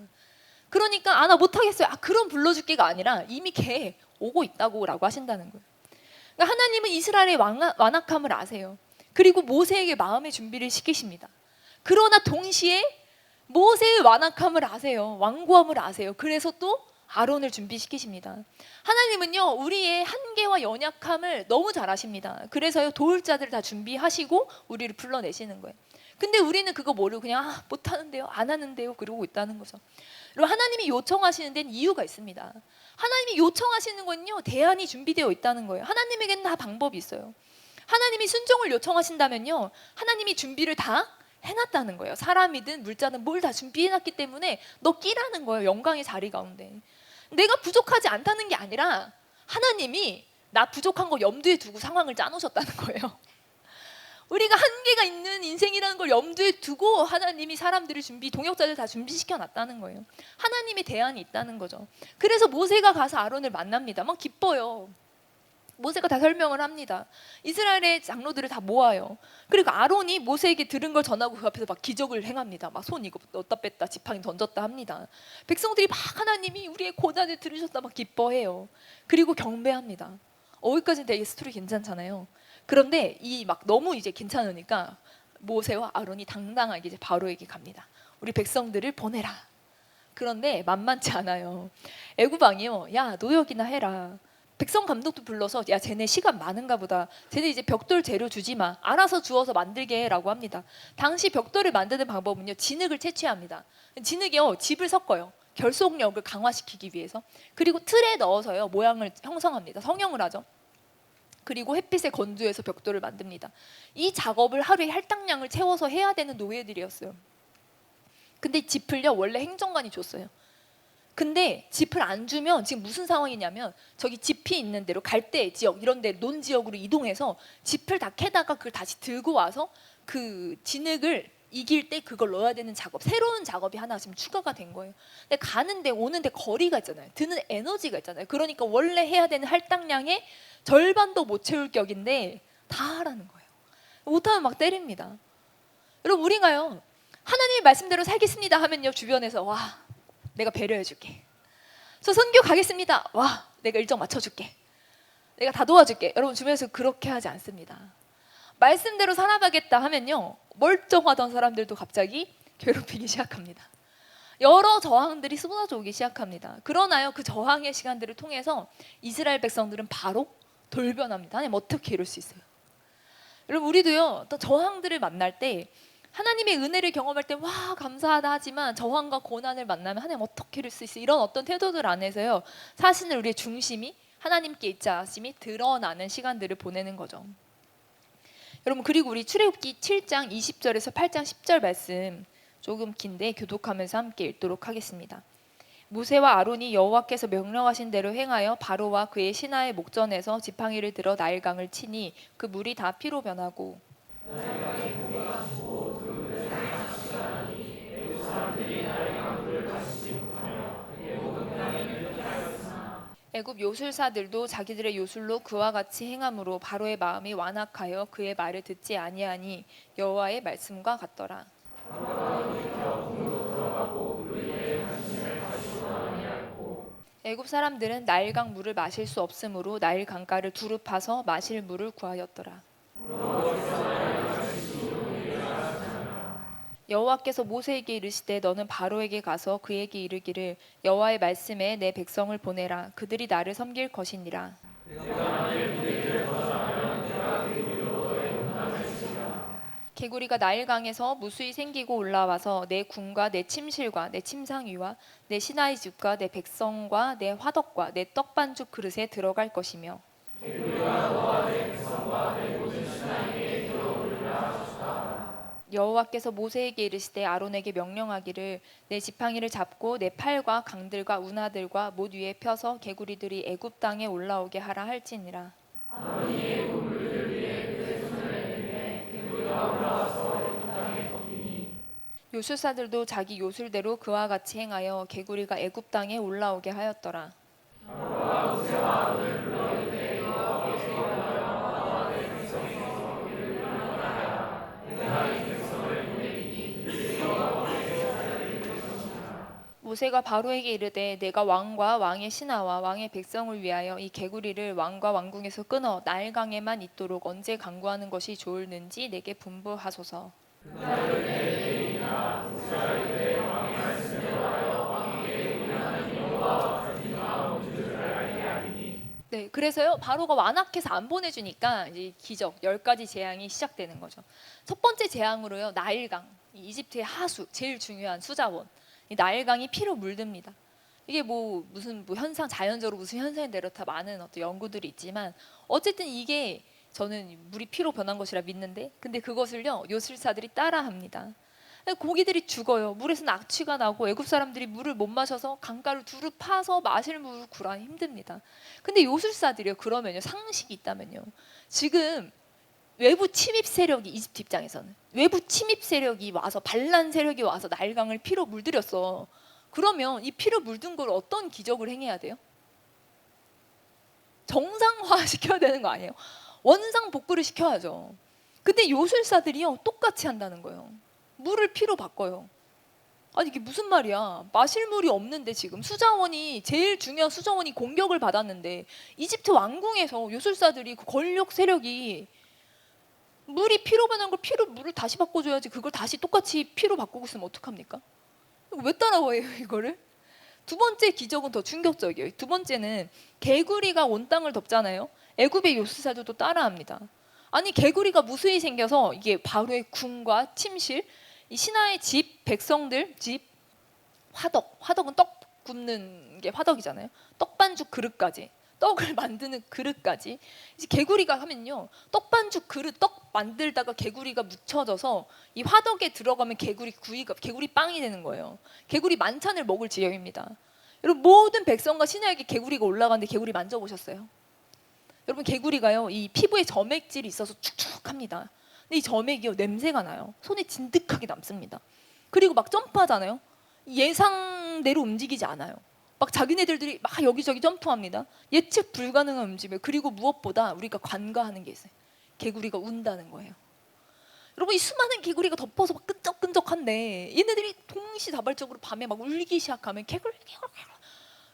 그러니까 나 못하겠어요. 그럼 불러줄게가 아니라 이미 걔 오고 있다고 라고 하신다는 거예요. 그러니까 하나님은 이스라엘의 완악함을 아세요. 그리고 모세에게 마음의 준비를 시키십니다. 그러나 동시에 모세의 완악함을 아세요. 완고함을 아세요. 그래서 또 아론을 준비시키십니다. 하나님은요 우리의 한계와 연약함을 너무 잘 아십니다. 그래서요 도울 자들을 다 준비하시고 우리를 불러내시는 거예요. 근데 우리는 그거 모르고 그냥 못하는데요 안 하는데요 그러고 있다는 거죠. 그리고 하나님이 요청하시는 데는 이유가 있습니다. 하나님이 요청하시는 건요 대안이 준비되어 있다는 거예요. 하나님에게는 다 방법이 있어요. 하나님이 순종을 요청하신다면요 하나님이 준비를 다 해놨다는 거예요. 사람이든 물자든 뭘 다 준비해놨기 때문에 너 끼라는 거예요. 영광의 자리 가운데. 내가 부족하지 않다는 게 아니라 하나님이 나 부족한 거 염두에 두고 상황을 짜놓으셨다는 거예요. 우리가 한계가 있는 인생이라는 걸 염두에 두고 하나님이 사람들을 동역자들 다 준비시켜 놨다는 거예요. 하나님의 대안이 있다는 거죠. 그래서 모세가 가서 아론을 만납니다. 막 기뻐요. 모세가 다 설명을 합니다. 이스라엘의 장로들을 다 모아요. 그리고 아론이 모세에게 들은 걸 전하고 그 앞에서 막 기적을 행합니다. 막 손 이거 넣었다 뺐다 지팡이 던졌다 합니다. 백성들이 막 하나님이 우리의 고난을 들으셨다 막 기뻐해요. 그리고 경배합니다. 여기까지는 되게 스토리 괜찮잖아요. 그런데 이 막 너무 이제 괜찮으니까 모세와 아론이 당당하게 이제 바로에게 갑니다. 우리 백성들을 보내라. 그런데 만만치 않아요. 애굽 왕이요. 야 노역이나 해라. 백성 감독도 불러서 야 쟤네 시간 많은가 보다. 쟤네 이제 벽돌 재료 주지 마. 알아서 주워서 만들게 해라고 합니다. 당시 벽돌을 만드는 방법은요. 진흙을 채취합니다. 진흙이요. 집을 섞어요. 결속력을 강화시키기 위해서. 그리고 틀에 넣어서요. 모양을 형성합니다. 성형을 하죠. 그리고 햇빛에 건조해서 벽돌을 만듭니다. 이 작업을 하루에 할당량을 채워서 해야 되는 노예들이었어요. 근데 짚을요. 원래 행정관이 줬어요. 근데 짚을 안 주면 지금 무슨 상황이냐면 저기 짚이 있는 대로 갈대 지역 이런 데 논 지역으로 이동해서 짚을 다 캐다가 그걸 다시 들고 와서 그 진흙을 이길 때 그걸 넣어야 되는 작업, 새로운 작업이 하나 지금 추가가 된 거예요. 근데 가는데 오는데 거리가 있잖아요. 드는 에너지가 있잖아요. 그러니까 원래 해야 되는 할당량의 절반도 못 채울 격인데 다 하라는 거예요. 못하면 막 때립니다. 여러분 우리가요 하나님의 말씀대로 살겠습니다 하면요 주변에서 와 내가 배려해줄게. 저 선교 가겠습니다. 와 내가 일정 맞춰줄게. 내가 다 도와줄게. 여러분 주변에서 그렇게 하지 않습니다. 말씀대로 살아가겠다 하면요 멀쩡하던 사람들도 갑자기 괴롭히기 시작합니다. 여러 저항들이 쏟아져 오기 시작합니다. 그러나요 그 저항의 시간들을 통해서 이스라엘 백성들은 바로 돌변합니다. 하나님 어떻게 이럴 수 있어요? 여러분 우리도요 또 저항들을 만날 때 하나님의 은혜를 경험할 때 와 감사하다 하지만 저항과 고난을 만나면 하나님 어떻게 이럴 수 있어? 이런 어떤 태도들 안에서요 사실은 우리의 중심이 하나님께 있지 않음이 드러나는 시간들을 보내는 거죠. 여러분 그리고 우리 출애굽기 7장 20절에서 8장 10절 말씀 조금 긴데 교독하면서 함께 읽도록 하겠습니다. 모세와 아론이 여호와께서 명령하신 대로 행하여 바로와 그의 신하의 목전에서 지팡이를 들어 나일강을 치니 그 물이 다 피로 변하고 애굽 요술사들도 자기들의 요술로 그와 같이 행함으로 바로의 마음이 완악하여 그의 말을 듣지 아니하니 여호와의 말씀과 같더라. 애굽 사람들은 나일강 물을 마실 수 없으므로 나일 강가를 두루 파서 마실 물을 구하였더라. 여호와께서 모세에게 이르시되 너는 바로에게 가서 그에게 이르기를 여호와의 말씀에 내 백성을 보내라. 그들이 나를 섬길 것이니라. 개구리가 나일강에서 무수히 생기고 올라와서 내 궁과 내 침실과 내 침상 위와 내 신하의 집과 내 백성과 내 화덕과 내 떡반죽 그릇에 들어갈 것이며 여호와께서 모세에게 이르시되 아론에게 명령하기를 내 지팡이를 잡고 내 팔과 강들과 운하들과 못 위에 펴서 개구리들이 애굽 땅에 올라오게 하라 할지니라. 요술사들도 자기 요술대로 그와 같이 행하여 개구리가 애굽 땅에 올라오게 하였더라. 모세가 바로에게 이르되 내가 왕과 왕의 신하와 왕의 백성을 위하여 이 개구리를 왕과 왕궁에서 끊어 나일강에만 있도록 언제 강구하는 것이 좋을는지 내게 분부하소서. 네, 그래서요 바로가 완악해서 안 보내주니까 이제 기적 10가지 재앙이 시작되는 거죠. 첫 번째 재앙으로요 나일강, 이 이집트의 하수 제일 중요한 수자원, 이 나일강이 피로 물듭니다. 이게 뭐 무슨 뭐 현상 자연적으로 무슨 현상이 내렸다 많은 어떤 연구들이 있지만 어쨌든 이게 저는 물이 피로 변한 것이라 믿는데 근데 그것을요 요술사들이 따라합니다. 고기들이 죽어요. 물에서 낙취가 나고 애굽 사람들이 물을 못 마셔서 강가를 두루 파서 마실 물을 구하기 힘듭니다. 근데 요술사들이요 그러면요 상식이 있다면요 지금 외부 침입 세력이 이집트 입장에서는 외부 침입 세력이 와서 반란 세력이 와서 나일강을 피로 물들였어. 그러면 이 피로 물든 걸 어떤 기적을 행해야 돼요? 정상화 시켜야 되는 거 아니에요? 원상 복구를 시켜야죠. 근데 요술사들이요 똑같이 한다는 거예요. 물을 피로 바꿔요. 아니 이게 무슨 말이야? 마실 물이 없는데 지금 수자원이 제일 중요한 수자원이 공격을 받았는데 이집트 왕궁에서 요술사들이 그 권력 세력이 물이 피로 변한 걸 피로 물을 다시 바꿔줘야지 그걸 다시 똑같이 피로 바꾸고 있으면 어떡합니까? 왜 따라와요 이거를? 두 번째 기적은 더 충격적이에요. 두 번째는 개구리가 온 땅을 덮잖아요. 애굽의 요술사들도 따라합니다. 아니 개구리가 무수히 생겨서 이게 바로의 궁과 침실, 이 신하의 집, 백성들 집, 화덕은 떡 굽는 게 화덕이잖아요. 떡반죽 그릇까지, 떡을 만드는 그릇까지. 이제 개구리가 하면요, 떡반죽 그릇 떡 만들다가 개구리가 묻혀져서 이 화덕에 들어가면 개구리 빵이 되는 거예요. 개구리 만찬을 먹을 지역입니다. 여러분 모든 백성과 신하에게 개구리가 올라가는데 개구리 만져보셨어요? 여러분 개구리가요 이 피부에 점액질이 있어서 축축합니다. 근데 이 점액이요 냄새가 나요. 손에 진득하게 남습니다. 그리고 막 점프하잖아요. 예상대로 움직이지 않아요. 막 자기네들이 막 여기저기 점프합니다. 예측 불가능한 움직임. 그리고 무엇보다 우리가 관가하는 게 있어요. 개구리가 운다는 거예요. 여러분 이 수많은 개구리가 덮어서 막 끈적끈적한데 얘네들이 동시다발적으로 밤에 막 울기 시작하면 개구리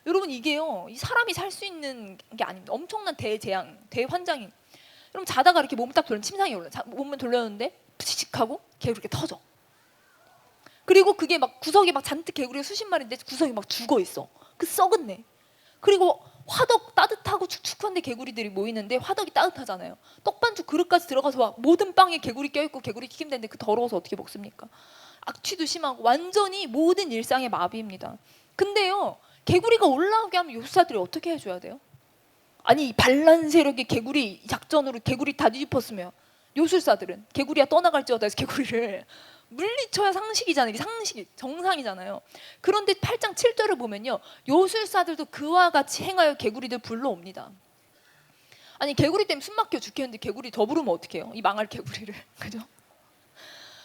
여러분 이게요 이 사람이 살 수 있는 게 아닙니다. 엄청난 대재앙, 대환장이. 여러분 자다가 이렇게 몸을 딱 돌려 침상에 올라 몸을 돌렸는데 푸치칙하고 개구리가 터져. 그리고 그게 막 구석에 막 잔뜩 개구리가 수십 마리인데 구석에 막 죽어 있어. 그 썩은 내. 그리고 화덕 따뜻하고 축축한데 개구리들이 모이는데 화덕이 따뜻하잖아요. 떡반죽 그릇까지 들어가서 막 모든 빵에 개구리 껴있고 개구리 튀김되는데 그 더러워서 어떻게 먹습니까? 악취도 심하고 완전히 모든 일상의 마비입니다. 근데요 개구리가 올라오게 하면 요술사들이 어떻게 해줘야 돼요? 아니 반란 세력의 개구리 작전으로 개구리 다 뒤집었으면 요술사들은 개구리가 떠나갈지어다 해서 개구리를 물리쳐야 상식이잖아요. 이게 상식이 정상이잖아요. 그런데 8장 7절을 보면요 요술사들도 그와 같이 행하여 개구리들 불러옵니다. 아니 개구리 때문에 숨 막혀 죽겠는데 개구리 더 부르면 어떡해요? 이 망할 개구리를. 그죠?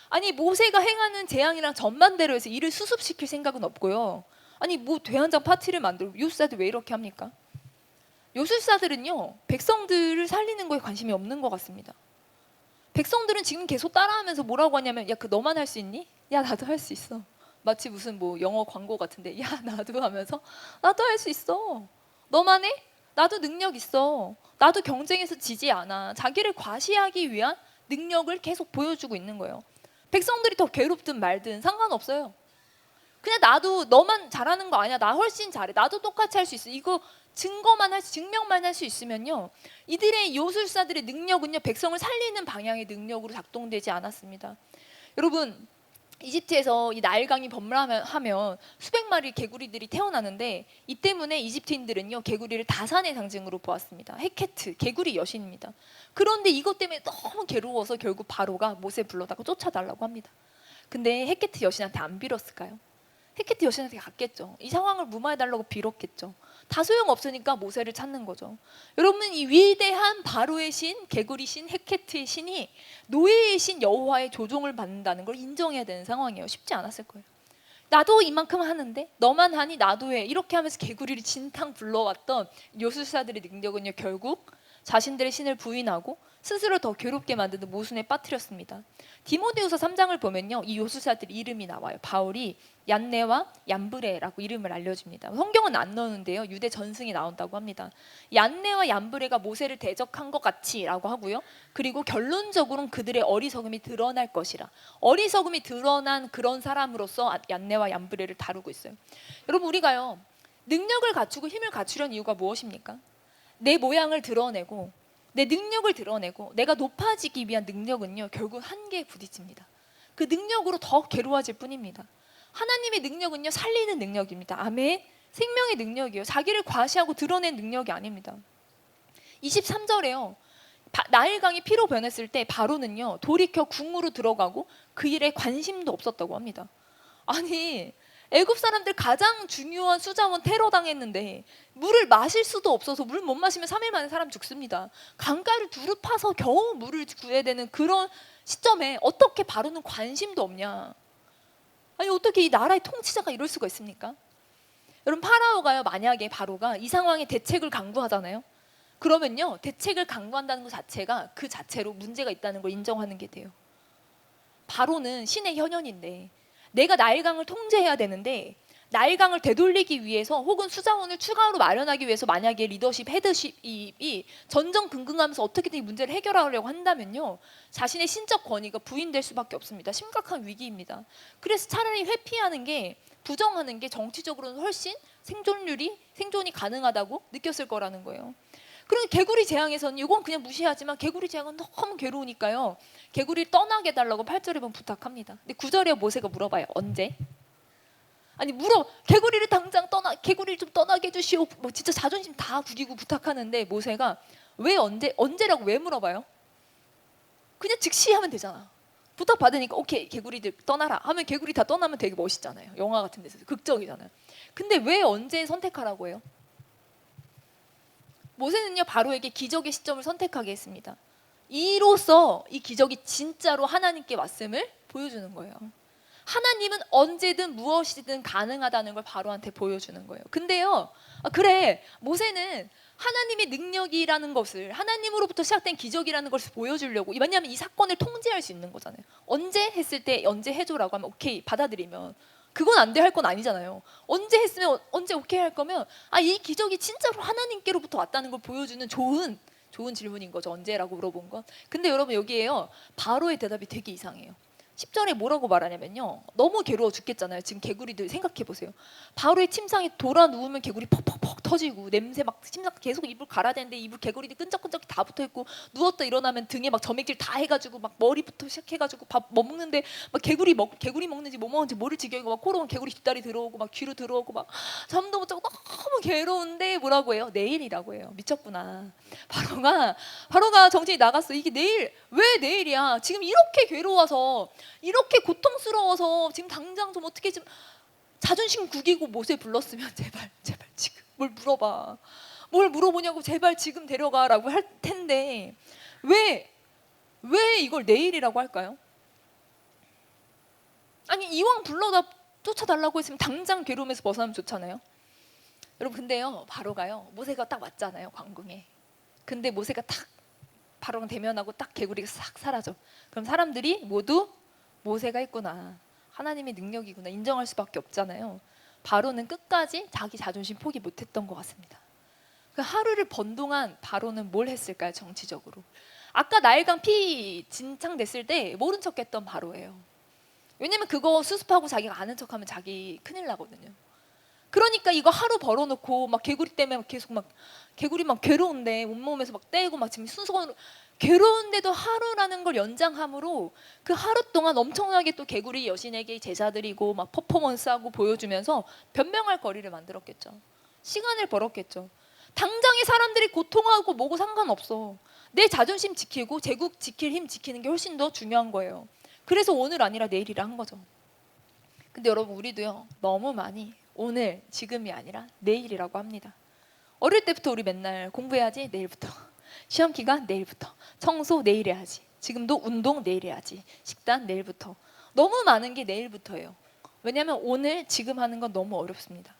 아니 모세가 행하는 재앙이랑 전반대로 해서 이를 수습시킬 생각은 없고요. 아니 뭐 대환장 파티를 만들고 요술사들 왜 이렇게 합니까? 요술사들은요 백성들을 살리는 거에 관심이 없는 것 같습니다. 백성들은 지금 계속 따라하면서 뭐라고 하냐면 야 그 너만 할 수 있니? 야 나도 할 수 있어. 마치 무슨 뭐 영어 광고 같은데 야 나도 하면서 나도 할 수 있어. 너만 해? 나도 능력 있어. 나도 경쟁에서 지지 않아. 자기를 과시하기 위한 능력을 계속 보여주고 있는 거예요. 백성들이 더 괴롭든 말든 상관없어요. 그냥 나도 너만 잘하는 거 아니야. 나 훨씬 잘해. 나도 똑같이 할 수 있어. 이거 증명만 할 수 있으면요. 이들의 요술사들의 능력은요. 백성을 살리는 방향의 능력으로 작동되지 않았습니다. 여러분, 이집트에서 이 나일강이 범람하면 수백 마리 개구리들이 태어나는데 이 때문에 이집트인들은요 개구리를 다산의 상징으로 보았습니다. 헤케트, 개구리 여신입니다. 그런데 이것 때문에 너무 괴로워서 결국 바로가 모세 불러다가 쫓아달라고 합니다. 근데 헤케트 여신한테 안 빌었을까요? 헤케트 여신한테 갔겠죠. 이 상황을 무마해달라고 빌었겠죠. 다 소용없으니까 모세를 찾는 거죠. 여러분, 이 위대한 바로의 신, 개구리 신, 헤케트의 신이 노예의 신 여호와의 조종을 받는다는 걸 인정해야 되는 상황이에요. 쉽지 않았을 거예요. 나도 이만큼 하는데 너만 하니 나도 해. 이렇게 하면서 개구리를 진탕 불러왔던 요술사들의 능력은요 결국 자신들의 신을 부인하고 스스로 더 괴롭게 만드는 모순에 빠뜨렸습니다. 디모데후서 3장을 보면요 이 요술사들 이름이 나와요. 바울이 얀네와 얀브레라고 이름을 알려줍니다. 성경은 안 넣는데요 유대 전승이 나온다고 합니다. 얀네와 얀브레가 모세를 대적한 것 같이라고 하고요. 그리고 결론적으로는 그들의 어리석음이 드러날 것이라. 어리석음이 드러난 그런 사람으로서 얀네와 얀브레를 다루고 있어요. 여러분, 우리가요 능력을 갖추고 힘을 갖추려는 이유가 무엇입니까? 내 모양을 드러내고 내 능력을 드러내고 내가 높아지기 위한 능력은요 결국 한계에 부딪힙니다. 그 능력으로 더 괴로워질 뿐입니다. 하나님의 능력은요 살리는 능력입니다. 아멘. 생명의 능력이에요. 자기를 과시하고 드러낸 능력이 아닙니다. 23절에요 나일강이 피로 변했을 때 바로는요 돌이켜 궁으로 들어가고 그 일에 관심도 없었다고 합니다. 아니, 애굽 사람들 가장 중요한 수자원 테러 당했는데 물을 마실 수도 없어서 물 못 마시면 3일 만에 사람 죽습니다. 강가를 두루 파서 겨우 물을 구해야 되는 그런 시점에 어떻게 바로는 관심도 없냐. 아니, 어떻게 이 나라의 통치자가 이럴 수가 있습니까? 여러분, 파라오가요 만약에 바로가 이 상황에 대책을 강구하잖아요. 그러면요 대책을 강구한다는 것 자체가 그 자체로 문제가 있다는 걸 인정하는 게 돼요. 바로는 신의 현현인데 내가 나일강을 통제해야 되는데 나일강을 되돌리기 위해서 혹은 수자원을 추가로 마련하기 위해서 만약에 리더십, 헤드십이 전전긍긍하면서 어떻게든 이 문제를 해결하려고 한다면요 자신의 신적 권위가 부인될 수밖에 없습니다. 심각한 위기입니다. 그래서 차라리 회피하는 게, 부정하는 게 정치적으로는 훨씬 생존이 가능하다고 느꼈을 거라는 거예요. 그럼 개구리 재앙에서는 이건 그냥 무시하지만 개구리 재앙은 너무 괴로우니까요 개구리를 떠나게 해달라고 8절에 보면 부탁합니다. 근데 9절에 모세가 물어봐요. 언제? 아니, 개구리를 당장 개구리를 좀 떠나게 해주시오. 뭐 진짜 자존심 다 구기고 부탁하는데 모세가 왜 언제라고 왜 물어봐요? 그냥 즉시 하면 되잖아. 부탁받으니까 오케이 개구리들 떠나라 하면 개구리 다 떠나면 되게 멋있잖아요. 영화 같은 데서 극적이잖아요. 근데 왜 언제 선택하라고 해요? 모세는요 바로에게 기적의 시점을 선택하게 했습니다. 이로써 이 기적이 진짜로 하나님께 왔음을 보여주는 거예요. 하나님은 언제든 무엇이든 가능하다는 걸 바로한테 보여주는 거예요. 근데요 그래 모세는 하나님의 능력이라는 것을, 하나님으로부터 시작된 기적이라는 것을 보여주려고, 왜냐하면 이 사건을 통제할 수 있는 거잖아요. 언제 했을 때 언제 해줘라고 하면 오케이 받아들이면 그건 안 돼 할 건 아니잖아요. 언제 했으면 언제 오케이 할 거면 이 기적이 진짜로 하나님께로부터 왔다는 걸 보여주는 좋은 질문인 거죠. 언제라고 물어본 건. 근데 여러분 여기에요 바로의 대답이 되게 이상해요. 10절에 뭐라고 말하냐면요 너무 괴로워 죽겠잖아요. 지금 개구리들 생각해 보세요. 바로의 침상에 돌아 누우면 개구리 퍽퍽퍽 터지고 냄새 막 침상 계속 이불 갈아야 되는데 이불 개구리들 끈적끈적 다 붙어있고 누웠다 일어나면 등에 막 점액질 다 해가지고 막 머리부터 시작해가지고 밥 뭐 먹는데 막 개구리 먹는지 뭐 먹는지 모를 지경이고 막 코로 개구리 뒷다리 들어오고 막 귀로 들어오고 막 잠도 못 자고 너무 괴로운데 뭐라고 해요? 내일이라고 해요. 미쳤구나. 바로가 정신이 나갔어. 이게 왜 내일이야? 지금 이렇게 괴로워서 이렇게 고통스러워서 지금 당장 좀 어떻게 좀 자존심 구기고 모세 불렀으면 제발 지금 뭘 물어보냐고 제발 지금 데려가라고 할 텐데 왜 이걸 내일이라고 할까요? 아니 이왕 불러다 쫓아달라고 했으면 당장 괴로움에서 벗어나면 좋잖아요. 여러분 근데요 바로가요 모세가 딱 왔잖아요 광궁에. 근데 모세가 딱 바로랑 대면하고 딱 개구리가 싹 사라져. 그럼 사람들이 모두 모세가 있구나, 하나님의 능력이구나 인정할 수밖에 없잖아요. 바로는 끝까지 자기 자존심 포기 못했던 것 같습니다. 그 하루를 번 동안 바로는 뭘 했을까요? 정치적으로 아까 나일강 피 진창됐을 때 모른 척했던 바로예요. 왜냐면 그거 수습하고 자기가 아는 척하면 자기 큰일 나거든요. 그러니까 이거 하루 벌어놓고 막 개구리 때문에 막 계속 막 개구리 막 괴로운데 온몸에서 막 떼고 막 지금 순수건으로 괴로운데도 하루라는 걸 연장함으로 그 하루 동안 엄청나게 또 개구리 여신에게 제사드리고 막 퍼포먼스하고 보여주면서 변명할 거리를 만들었겠죠. 시간을 벌었겠죠. 당장의 사람들이 고통하고 뭐고 상관없어. 내 자존심 지키고 제국 지킬 힘 지키는 게 훨씬 더 중요한 거예요. 그래서 오늘 아니라 내일이라 한 거죠. 근데 여러분 우리도요 너무 많이 오늘 지금이 아니라 내일이라고 합니다. 어릴 때부터 우리 맨날 공부해야지 내일부터, 시험 기간 내일부터, 청소 내일 해야지, 지금도 운동 내일 해야지, 식단 내일부터. 너무 많은 게 내일부터예요. 왜냐하면 오늘 지금 하는 건 너무 어렵습니다.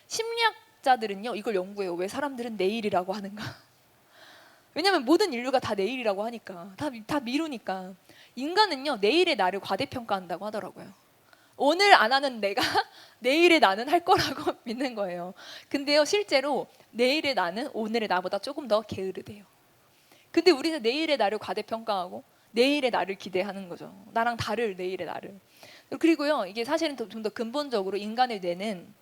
심리학자들은요 이걸 연구해요. 왜 사람들은 내일이라고 하는가. 왜냐하면 모든 인류가 다 내일이라고 하니까, 다 미루니까. 인간은요 내일의 나를 과대평가한다고 하더라고요. 오늘 안 하는 내가 내일의 나는 할 거라고 믿는 거예요. 근데요 실제로 내일의 나는 오늘의 나보다 조금 더 게으르대요. 근데 우리는 내일의 나를 과대평가하고 내일의 나를 기대하는 거죠. 나랑 다를 내일의 나를. 그리고요 이게 사실은 좀 더 근본적으로 인간의 뇌는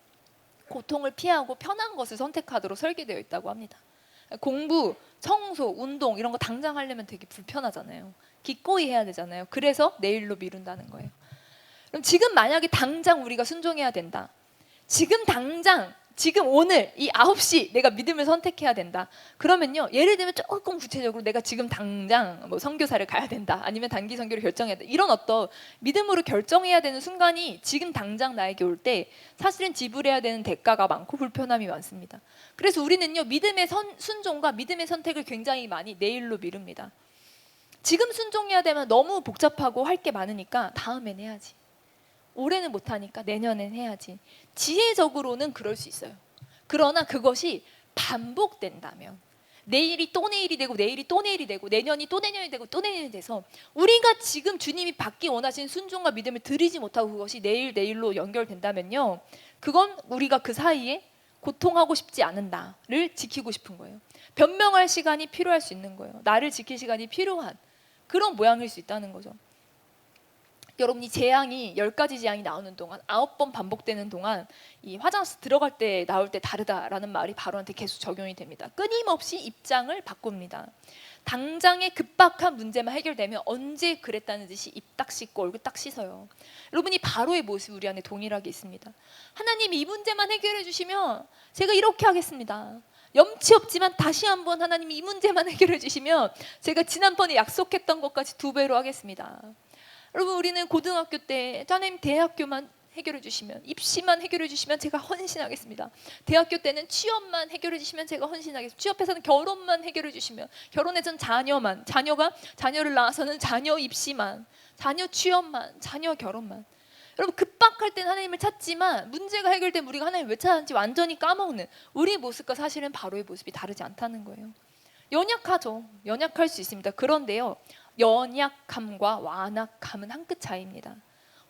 고통을 피하고 편한 것을 선택하도록 설계되어 있다고 합니다. 공부, 청소, 운동 이런 거 당장 하려면 되게 불편하잖아요. 기꺼이 해야 되잖아요. 그래서 내일로 미룬다는 거예요. 그럼 지금 만약에 당장 우리가 순종해야 된다. 지금 당장, 지금 오늘 이 9시 내가 믿음을 선택해야 된다. 그러면요, 예를 들면 조금 구체적으로 내가 지금 당장 뭐 선교사를 가야 된다. 아니면 단기 선교를 결정해야 된다. 이런 어떤 믿음으로 결정해야 되는 순간이 지금 당장 나에게 올 때 사실은 지불해야 되는 대가가 많고 불편함이 많습니다. 그래서 우리는요, 믿음의 순종과 믿음의 선택을 굉장히 많이 내일로 미룹니다. 지금 순종해야 되면 너무 복잡하고 할 게 많으니까 다음엔 해야지. 올해는 못하니까 내년엔 해야지. 지혜적으로는 그럴 수 있어요. 그러나 그것이 반복된다면 내일이 또 내일이 되고 내일이 또 내일이 되고 내년이 또 내년이 되고 또 내년이 돼서 우리가 지금 주님이 받기 원하시는 순종과 믿음을 드리지 못하고 그것이 내일로 연결된다면요, 그건 우리가 그 사이에 고통하고 싶지 않은 나를 지키고 싶은 거예요. 변명할 시간이 필요할 수 있는 거예요. 나를 지킬 시간이 필요한 그런 모양일 수 있다는 거죠. 여러분이 재앙이 10가지 재앙이 나오는 동안 9번 반복되는 동안 이 화장실 들어갈 때 나올 때 다르다라는 말이 바로한테 계속 적용이 됩니다. 끊임없이 입장을 바꿉니다. 당장의 급박한 문제만 해결되면 언제 그랬다는 듯이 입 딱 씻고 얼굴 딱 씻어요. 여러분이 바로의 모습이 우리 안에 동일하게 있습니다. 하나님이 이 문제만 해결해 주시면 제가 이렇게 하겠습니다. 염치 없지만 다시 한번 하나님이 이 문제만 해결해 주시면 제가 지난번에 약속했던 것까지 2배로 하겠습니다. 여러분 우리는 고등학교 때 하나님 대학교만 해결해 주시면, 입시만 해결해 주시면 제가 헌신하겠습니다. 대학교 때는 취업만 해결해 주시면 제가 헌신하겠습니다. 취업해서는 결혼만 해결해 주시면, 결혼해서는 자녀를 낳아서는 자녀 입시만, 자녀 취업만, 자녀 결혼만. 여러분 급박할 땐 하나님을 찾지만 문제가 해결되면 우리가 하나님을 왜 찾았는지 완전히 까먹는 우리의 모습과 사실은 바로의 모습이 다르지 않다는 거예요. 연약하죠. 연약할 수 있습니다. 그런데요, 연약함과 완악함은 한 끗 차이입니다.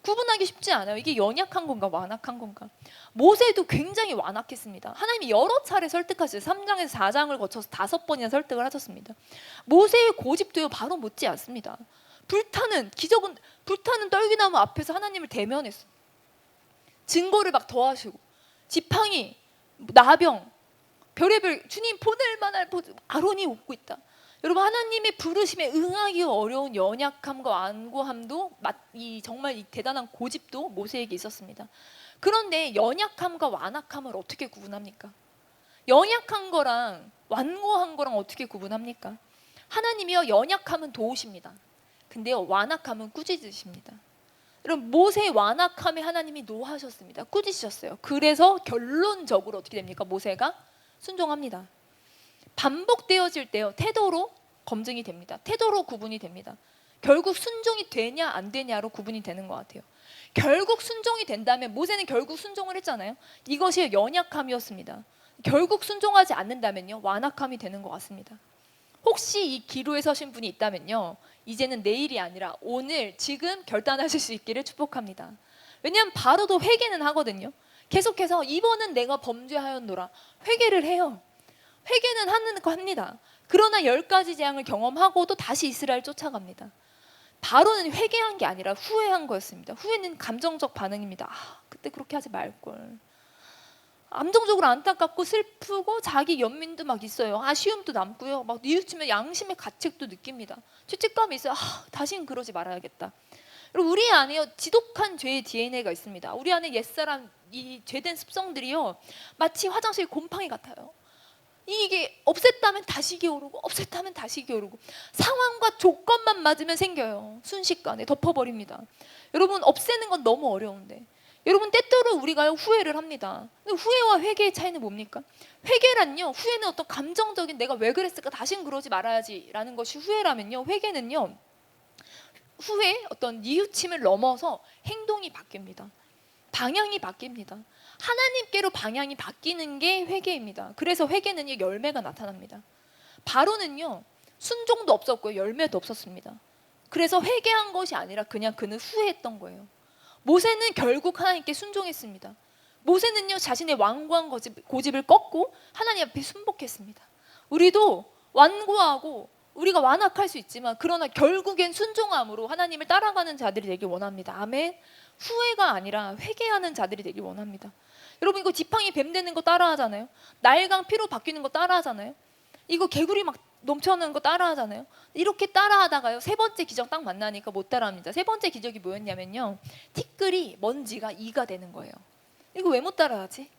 구분하기 쉽지 않아요. 이게 연약한 건가 완악한 건가. 모세도 굉장히 완악했습니다. 하나님이 여러 차례 설득하셨어요. 3장에서 4장을 거쳐서 5번이나 설득을 하셨습니다. 모세의 고집도요 바로 못지 않습니다. 불타는 떨기나무 앞에서 하나님을 대면했어. 증거를 막 더하시고 지팡이, 나병, 별의별 주님 보낼 만한 아론이 웃고 있다. 여러분 하나님의 부르심에 응하기 어려운 연약함과 완고함도 정말 이 대단한 고집도 모세에게 있었습니다. 그런데 연약함과 완악함을 어떻게 구분합니까? 연약한 거랑 완고한 거랑 어떻게 구분합니까? 하나님이요 연약함은 도우십니다. 근데요 완악함은 꾸짖으십니다. 여러분 모세의 완악함에 하나님이 노하셨습니다. 꾸짖으셨어요. 그래서 결론적으로 어떻게 됩니까? 모세가 순종합니다. 반복되어질 때요 태도로 검증이 됩니다. 태도로 구분이 됩니다. 결국 순종이 되냐 안 되냐로 구분이 되는 것 같아요. 결국 순종이 된다면 모세는 결국 순종을 했잖아요. 이것이 연약함이었습니다. 결국 순종하지 않는다면요 완악함이 되는 것 같습니다. 혹시 이 기로에 서신 분이 있다면요 이제는 내일이 아니라 오늘 지금 결단하실 수 있기를 축복합니다. 왜냐하면 바로도 회개는 하거든요. 계속해서 이번은 내가 범죄하였노라 회개를 해요. 회개는 하는 거 합니다. 그러나 10가지 재앙을 경험하고도 다시 이스라엘 쫓아갑니다. 바로는 회개한 게 아니라 후회한 거였습니다. 후회는 감정적 반응입니다. 그때 그렇게 하지 말걸. 감정적으로 안타깝고 슬프고 자기 연민도 막 있어요. 아쉬움도 남고요. 막 뉘우치면 양심의 가책도 느낍니다. 죄책감이 있어요. 다시는 그러지 말아야겠다. 그리고 우리 안에요, 지독한 죄의 DNA가 있습니다. 우리 안에 옛사람, 이 죄된 습성들이요, 마치 화장실 곰팡이 같아요. 이게 없앴다면 다시 기어오르고 없앴다면 다시 기어오르고, 상황과 조건만 맞으면 생겨요. 순식간에 덮어버립니다. 여러분, 없애는 건 너무 어려운데, 여러분, 때때로 우리가 후회를 합니다. 근데 후회와 회개의 차이는 뭡니까? 회개란요, 후회는 어떤 감정적인 내가 왜 그랬을까, 다신 그러지 말아야지 라는 것이 후회라면요, 회개는요, 후회, 어떤 뉘우침을 넘어서 행동이 바뀝니다. 방향이 바뀝니다. 하나님께로 방향이 바뀌는 게 회개입니다. 그래서 회개는요, 열매가 나타납니다. 바로는요, 순종도 없었고요, 열매도 없었습니다. 그래서 회개한 것이 아니라 그냥 그는 후회했던 거예요. 모세는 결국 하나님께 순종했습니다. 모세는요, 자신의 완고한 고집을 꺾고 하나님 앞에 순복했습니다. 우리도 완고하고 우리가 완악할 수 있지만, 그러나 결국엔 순종함으로 하나님을 따라가는 자들이 되길 원합니다. 아멘. 후회가 아니라 회개하는 자들이 되길 원합니다. 여러분, 이거 지팡이 뱀 되는 거 따라하잖아요. 날강 피로 바뀌는 거 따라하잖아요. 이거 개구리 막 넘쳐나는 거 따라하잖아요. 이렇게 따라하다가요, 세 번째 기적 딱 만나니까 못 따라합니다. 세 번째 기적이 뭐였냐면요, 티끌이 먼지가 이가 되는 거예요. 이거 왜 못 따라하지?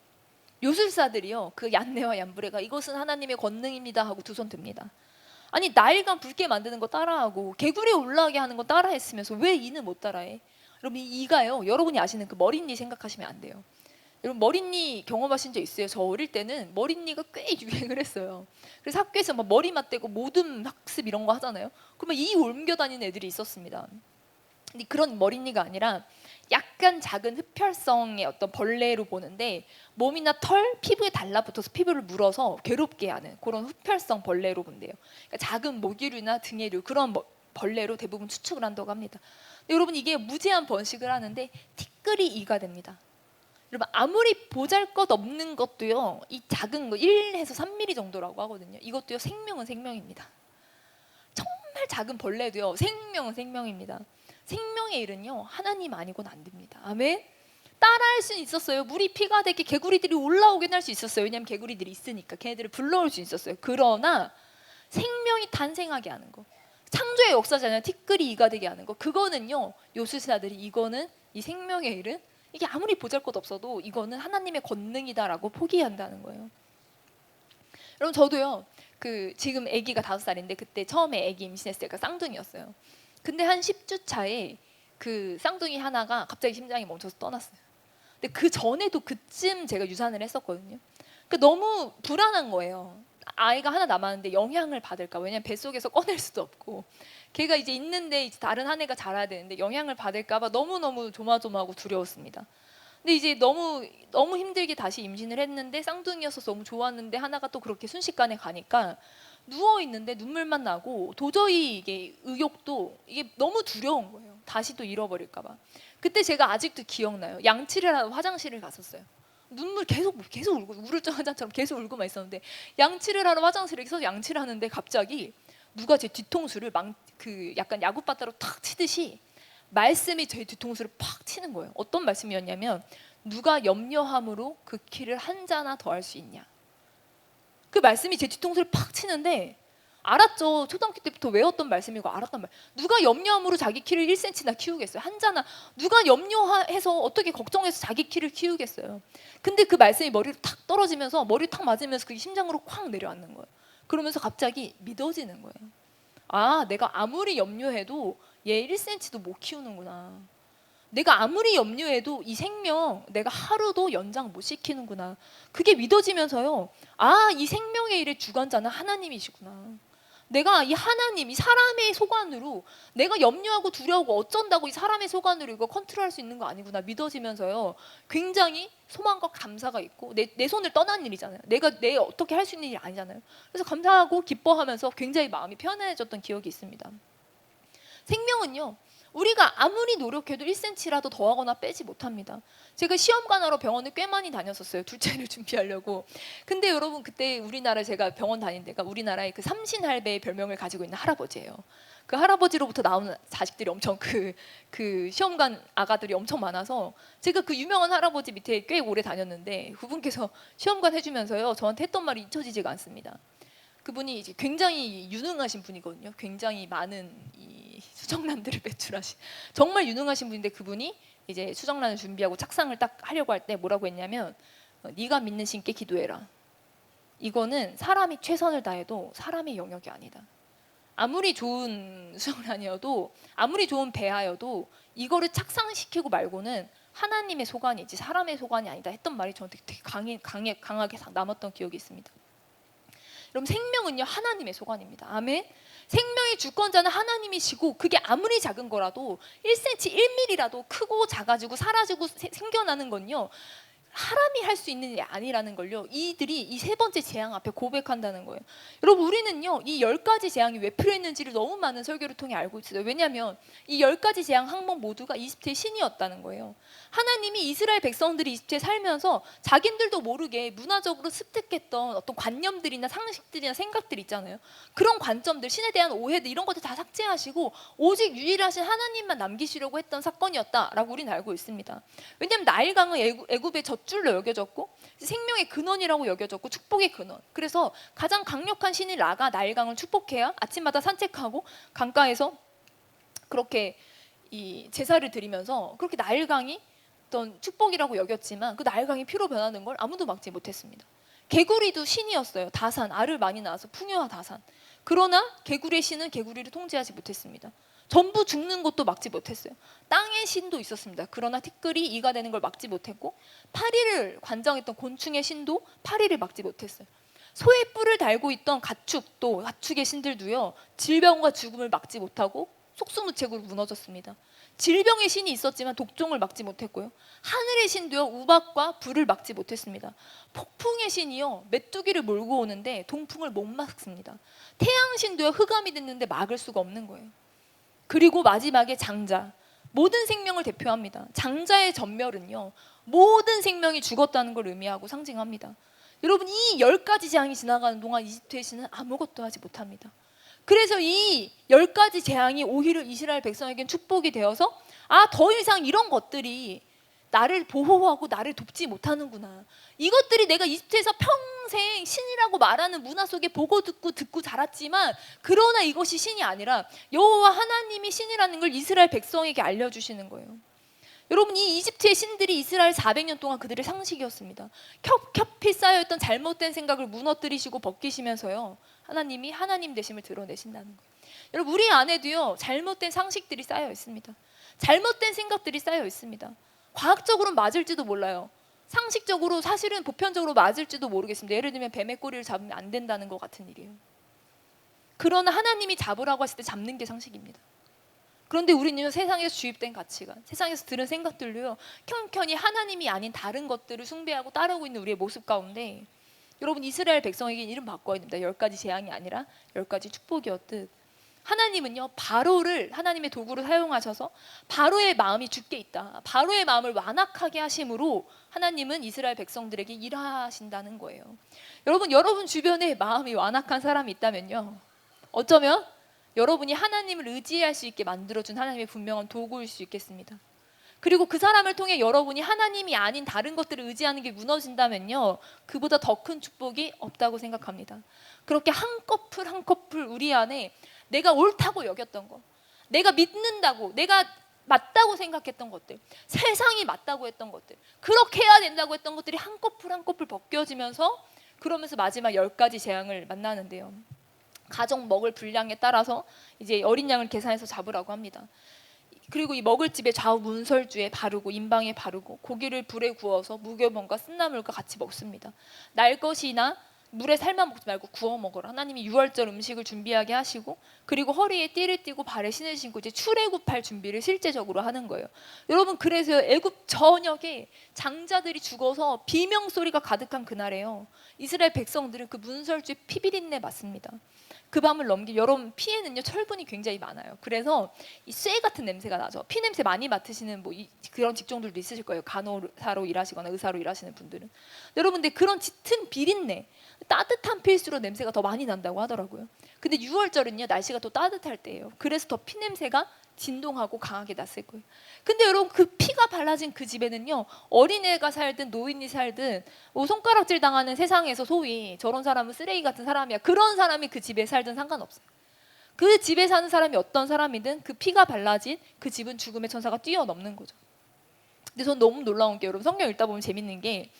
요술사들이요, 그 얀네와 얀브레가 이것은 하나님의 권능입니다 하고 두 손 듭니다. 아니, 날강 붉게 만드는 거 따라하고 개구리 올라가게 하는 거 따라했으면서 왜 이는 못 따라해? 여러분, 이 이가요, 여러분이 아시는 그 머릿니 생각하시면 안 돼요. 여러분, 머릿니 경험하신 적 있어요? 저 어릴 때는 머릿니가 꽤 유행을 했어요. 그래서 학교에서 막 머리 맞대고 모둠 학습 이런 거 하잖아요. 그러면 이 옮겨 다니는 애들이 있었습니다. 근데 그런 머릿니가 아니라 약간 작은 흡혈성의 어떤 벌레로 보는데, 몸이나 털, 피부에 달라붙어서 피부를 물어서 괴롭게 하는 그런 흡혈성 벌레로 본대요. 그러니까 작은 모기류나 등해류, 그런 벌레로 대부분 추측을 한다고 합니다. 근데 여러분, 이게 무제한 번식을 하는데 티끌이 이가 됩니다. 여러분, 아무리 보잘것없는 것도요, 이 작은 거 1에서 3mm 정도라고 하거든요. 이것도요, 생명은 생명입니다. 정말 작은 벌레도요, 생명은 생명입니다. 생명의 일은요, 하나님 아니고는 안 됩니다. 아멘. 따라할 수는 있었어요. 물이 피가 되게 개구리들이 올라오게 할 수 있었어요. 왜냐하면 개구리들이 있으니까 걔네들을 불러올 수 있었어요. 그러나 생명이 탄생하게 하는 거, 창조의 역사잖아요. 티끌이 이가 되게 하는 거, 그거는요, 요술사들이 이거는, 이 생명의 일은 이게 아무리 보잘것없어도 이거는 하나님의 권능이다라고 포기한다는 거예요. 여러분, 저도요, 그 지금 아기가 5살인데 그때 처음에 아기 임신했을 때가 쌍둥이였어요. 근데 한 10주 차에 그 쌍둥이 하나가 갑자기 심장이 멈춰서 떠났어요. 근데 그 전에도 그쯤 제가 유산을 했었거든요. 그러니까 너무 불안한 거예요. 아이가 하나 남았는데 영향을 받을까, 왜냐면 뱃속에서 꺼낼 수도 없고, 걔가 이제 있는데 이제 다른 한 애가 자라야 되는데 영향을 받을까 봐 너무너무 조마조마하고 두려웠습니다. 근데 이제 너무 힘들게 다시 임신을 했는데, 쌍둥이여서 너무 좋았는데 하나가 또 그렇게 순식간에 가니까 누워 있는데 눈물만 나고, 도저히 이게 의욕도, 이게 너무 두려운 거예요. 다시 또 잃어버릴까 봐. 그때 제가 아직도 기억나요. 양치를 하러 화장실을 갔었어요. 눈물 계속 울고, 우울증환자처럼 계속 울고만 있었는데, 양치를 하러 화장실에 있어서 양치를 하는데 갑자기 누가 제 뒤통수를 그 약간 야구바따로 탁 치듯이 말씀이 제 뒤통수를 팍 치는 거예요. 어떤 말씀이었냐면, 누가 염려함으로 그 키를 한 자나 더 할 수 있냐. 그 말씀이 제 뒤통수를 팍 치는데, 알았죠. 초등학교 때부터 외웠던 말씀이고 알았단 말. 누가 염려함으로 자기 키를 1cm나 키우겠어요? 한 자나. 누가 염려해서 어떻게 걱정해서 자기 키를 키우겠어요? 근데 그 말씀이 머리로 탁 떨어지면서, 머리 탁 맞으면서 그게 심장으로 콱 내려앉는 거예요. 그러면서 갑자기 믿어지는 거예요. 아, 내가 아무리 염려해도 얘 1cm도 못 키우는구나. 내가 아무리 염려해도 이 생명 내가 하루도 연장 못 시키는구나. 그게 믿어지면서요, 아, 이 생명의 일의 주관자는 하나님이시구나. 내가 이 하나님, 이 사람의 소관으로, 내가 염려하고 두려워하고 어쩐다고 이 사람의 소관으로 이거 컨트롤할 수 있는 거 아니구나 믿어지면서요, 굉장히 소망과 감사가 있고, 내 손을 떠난 일이잖아요. 내가 어떻게 할 수 있는 일이 아니잖아요. 그래서 감사하고 기뻐하면서 굉장히 마음이 편안해졌던 기억이 있습니다. 생명은요, 우리가 아무리 노력해도 1cm라도 더하거나 빼지 못합니다. 제가 시험관하러 병원을 꽤 많이 다녔었어요. 둘째를 준비하려고. 근데 여러분 그때 우리나라에 제가 병원 다닌 데가 우리나라의 그 삼신할배의 별명을 가지고 있는 할아버지예요. 그 할아버지로부터 나오는 자식들이 엄청 그 시험관 아가들이 엄청 많아서 제가 그 유명한 할아버지 밑에 꽤 오래 다녔는데 그분께서 시험관 해주면서요 저한테 했던 말이 잊혀지지가 않습니다. 그분이 이제 굉장히 유능하신 분이거든요. 굉장히 많은 이 수정란들을 배출하신 정말 유능하신 분인데 그분이 이제 수정란을 준비하고 착상을 딱 하려고 할 때 뭐라고 했냐면 네가 믿는 신께 기도해라. 이거는 사람이 최선을 다해도 사람의 영역이 아니다. 아무리 좋은 수정란이어도 아무리 좋은 배하여도 이거를 착상시키고 말고는 하나님의 소관이지 사람의 소관이 아니다 했던 말이 저한테 되게 강하게 남았던 기억이 있습니다. 여러분 생명은요 하나님의 소관입니다. 아멘. 생명의 주권자는 하나님이시고 그게 아무리 작은 거라도 1cm, 1mm라도 크고 작아지고 사라지고 생겨나는 건요 사람이 할 수 있는 일이 아니라는 걸요 이들이 이 세 번째 재앙 앞에 고백한다는 거예요. 여러분 우리는요 이 10가지 재앙이 왜 필요했는지를 너무 많은 설교를 통해 알고 있어요. 왜냐하면 이 10가지 재앙 항목 모두가 이집트의 신이었다는 거예요. 하나님이 이스라엘 백성들이 이집트에 살면서 자기들도 모르게 문화적으로 습득했던 어떤 관념들이나 상식들이나 생각들 있잖아요. 그런 관점들, 신에 대한 오해들 이런 것들 다 삭제하시고 오직 유일하신 하나님만 남기시려고 했던 사건이었다라고 우리는 알고 있습니다. 왜냐하면 나일강은 애굽의 젖줄로 여겨졌고 생명의 근원이라고 여겨졌고 축복의 근원. 그래서 가장 강력한 신인 라가 나일강을 축복해야 아침마다 산책하고 강가에서 그렇게 이 제사를 드리면서 그렇게 나일강이 어떤 축복이라고 여겼지만 그 나일강이 피로 변하는 걸 아무도 막지 못했습니다. 개구리도 신이었어요. 다산, 알을 많이 낳아서 풍요와 다산. 그러나 개구리의 신은 개구리를 통제하지 못했습니다. 전부 죽는 것도 막지 못했어요. 땅의 신도 있었습니다. 그러나 티끌이 이가 되는 걸 막지 못했고 파리를 관장했던 곤충의 신도 파리를 막지 못했어요. 소의 뿔을 달고 있던 가축도 가축의 신들도요 질병과 죽음을 막지 못하고 속수무책으로 무너졌습니다. 질병의 신이 있었지만 독종을 막지 못했고요. 하늘의 신도요 우박과 불을 막지 못했습니다. 폭풍의 신이요 메뚜기를 몰고 오는데 동풍을 못 막습니다. 태양 신도요 흑암이 됐는데 막을 수가 없는 거예요. 그리고 마지막에 장자, 모든 생명을 대표합니다. 장자의 전멸은요 모든 생명이 죽었다는 걸 의미하고 상징합니다. 여러분 이 10가지 재앙이 지나가는 동안 이집트의 신은 아무것도 하지 못합니다. 그래서 이 10가지 재앙이 오히려 이스라엘 백성에겐 축복이 되어서 더 이상 이런 것들이 나를 보호하고 나를 돕지 못하는구나. 이것들이 내가 이집트에서 평생 신이라고 말하는 문화 속에 보고 듣고 자랐지만 그러나 이것이 신이 아니라 여호와 하나님이 신이라는 걸 이스라엘 백성에게 알려주시는 거예요. 여러분 이 이집트의 신들이 이스라엘 400년 동안 그들의 상식이었습니다. 겹겹이 쌓여있던 잘못된 생각을 무너뜨리시고 벗기시면서요 하나님이 하나님 되심을 드러내신다는 거예요. 여러분 우리 안에도요 잘못된 상식들이 쌓여 있습니다. 잘못된 생각들이 쌓여 있습니다. 과학적으로는 맞을지도 몰라요. 상식적으로 사실은 보편적으로 맞을지도 모르겠습니다. 예를 들면 뱀의 꼬리를 잡으면 안 된다는 것 같은 일이에요. 그러나 하나님이 잡으라고 하실 때 잡는 게 상식입니다. 그런데 우리는 세상에서 주입된 가치관, 세상에서 들은 생각들로요 켜켜이 하나님이 아닌 다른 것들을 숭배하고 따르고 있는 우리의 모습 가운데 여러분 이스라엘 백성에게 이름 바꿔야 됩니다. 10가지 재앙이 아니라 10가지 축복이었듯 하나님은요 바로를 하나님의 도구로 사용하셔서 바로의 마음이 죽게 있다. 바로의 마음을 완악하게 하심으로 하나님은 이스라엘 백성들에게 일하신다는 거예요. 여러분 주변에 마음이 완악한 사람이 있다면요 어쩌면 여러분이 하나님을 의지할 수 있게 만들어준 하나님의 분명한 도구일 수 있겠습니다. 그리고 그 사람을 통해 여러분이 하나님이 아닌 다른 것들을 의지하는 게 무너진다면요 그보다 더 큰 축복이 없다고 생각합니다. 그렇게 한 커플 우리 안에 내가 옳다고 여겼던 것, 내가 믿는다고, 내가 맞다고 생각했던 것들, 세상이 맞다고 했던 것들, 그렇게 해야 된다고 했던 것들이 한 커플 벗겨지면서 그러면서 마지막 10가지 재앙을 만나는데요. 가정 먹을 분량에 따라서 이제 어린 양을 계산해서 잡으라고 합니다. 그리고 이 먹을 집에 좌우 문설주에 바르고 인방에 바르고 고기를 불에 구워서 무교병과 쓴나물과 같이 먹습니다. 날 것이나 물에 삶아 먹지 말고 구워 먹어라. 하나님이 유월절 음식을 준비하게 하시고, 그리고 허리에 띠를 띠고 발에 신을 신고 이제 출애굽할 준비를 실제적으로 하는 거예요. 여러분, 그래서 애굽 전역에 장자들이 죽어서 비명 소리가 가득한 그날에요, 이스라엘 백성들은 그 문설주에 피비린내 맡습니다. 그 밤을 여러분, 피에는요 철분이 굉장히 많아요. 그래서 이 쇠 같은 냄새가 나죠. 피 냄새 많이 맡으시는 그런 직종들도 있으실 거예요. 간호사로 일하시거나 의사로 일하시는 분들은. 여러분들, 그런 짙은 비린내, 따뜻한 필수로 냄새가 더 많이 난다고 하더라고요. 근데 6월절은요 날씨가 또 따뜻할 때예요. 그래서 더 피 냄새가 진동하고 강하게 났을 거예요. 근데 여러분, 그 피가 발라진 그 집에는요, 어린애가 살든 노인이 살든 손가락질 당하는 세상에서 소위 저런 사람은 쓰레기 같은 사람이야, 그런 사람이 그 집에 살든 상관없어요. 그 집에 사는 사람이 어떤 사람이든 그 피가 발라진 그 집은 죽음의 천사가 뛰어넘는 거죠. 근데 전 너무 놀라운 게, 여러분 성경 읽다 보면 재밌는 게,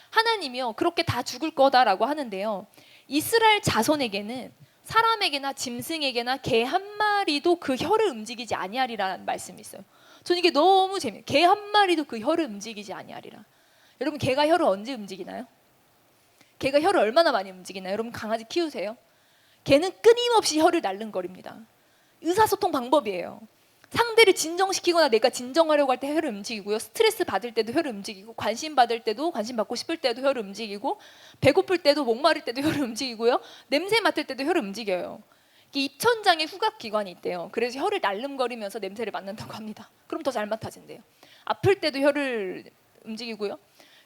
하나님이요 그렇게 다 죽을 거다라고 하는데요, 이스라엘 자손에게는 사람에게나 짐승에게나 개 한 마리도 그 혀를 움직이지 아니하리라는 말씀이 있어요. 저는 이게 너무 재미있어요. 개 한 마리도 그 혀를 움직이지 아니하리라. 여러분, 개가 혀를 언제 움직이나요? 개가 혀를 얼마나 많이 움직이나요? 여러분, 강아지 키우세요? 개는 끊임없이 혀를 날름거립니다. 의사소통 방법이에요. 상대를 진정시키거나 내가 진정하려고 할 때 혀를 움직이고요, 스트레스 받을 때도 혀를 움직이고, 관심 받을 때도, 관심 받고 싶을 때도 혀를 움직이고, 배고플 때도, 목마를 때도 혀를 움직이고요, 냄새 맡을 때도 혀를 움직여요. 입천장에 후각기관이 있대요. 그래서 혀를 날름거리면서 냄새를 맡는다고 합니다. 그럼 더 잘 맡아진대요. 아플 때도 혀를 움직이고요.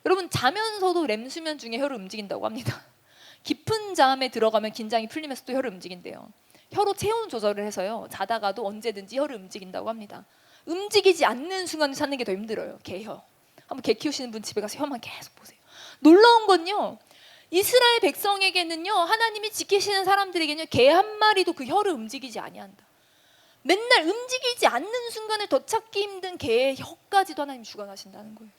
여러분, 자면서도 렘수면 중에 혀를 움직인다고 합니다. 깊은 잠에 들어가면 긴장이 풀리면서 또 혀를 움직인대요. 혀로 체온 조절을 해서요, 자다가도 언제든지 혀를 움직인다고 합니다. 움직이지 않는 순간을 찾는 게 더 힘들어요. 개혀. 한번 개 키우시는 분 집에 가서 혀만 계속 보세요. 놀라운 건요, 이스라엘 백성에게는요, 하나님이 지키시는 사람들에게는요, 개 한 마리도 그 혀를 움직이지 아니한다. 맨날 움직이지 않는 순간을 더 찾기 힘든 개의 혀까지도 하나님이 주관하신다는 거예요.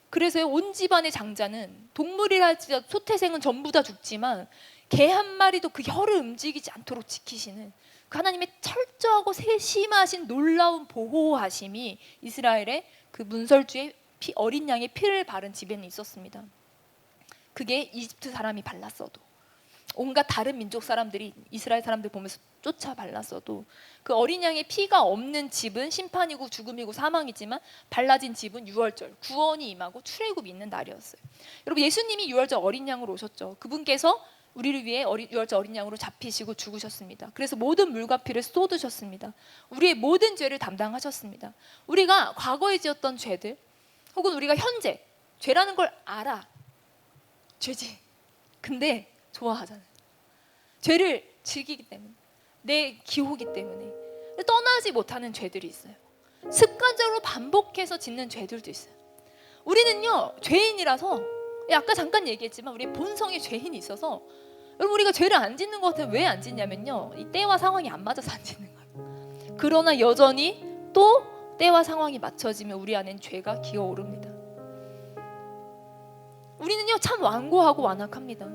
그래서 온 집안의 장자는, 동물이랄지라도 소태생은 전부 다 죽지만 개 한 마리도 그 혀를 움직이지 않도록 지키시는 그 하나님의 철저하고 세심하신 놀라운 보호하심이 이스라엘의 그 문설주에 어린 양의 피를 바른 집에는 있었습니다. 그게 이집트 사람이 발랐어도, 온갖 다른 민족 사람들이 이스라엘 사람들 보면서 쫓아 발랐어도, 그 어린 양의 피가 없는 집은 심판이고 죽음이고 사망이지만 발라진 집은 유월절, 구원이 임하고 출애굽이 있는 날이었어요. 여러분, 예수님이 유월절 어린 양으로 오셨죠. 그분께서 우리를 위해 유월절 어린 양으로 잡히시고 죽으셨습니다. 그래서 모든 물과 피를 쏟으셨습니다. 우리의 모든 죄를 담당하셨습니다. 우리가 과거에 지었던 죄들, 혹은 우리가 현재 죄라는 걸 알아, 죄지, 근데 좋아하잖아요. 죄를 즐기기 때문에, 내 기호기 때문에 떠나지 못하는 죄들이 있어요. 습관적으로 반복해서 짓는 죄들도 있어요. 우리는요 죄인이라서, 아까 잠깐 얘기했지만 우리 본성에 죄인이 있어서, 여러분, 우리가 죄를 안 짓는 것 같아요. 왜 안 짓냐면요, 이 때와 상황이 안 맞아서 안 짓는 거예요. 그러나 여전히 또 때와 상황이 맞춰지면 우리 안엔 죄가 기어오릅니다. 우리는요 참 완고하고 완악합니다.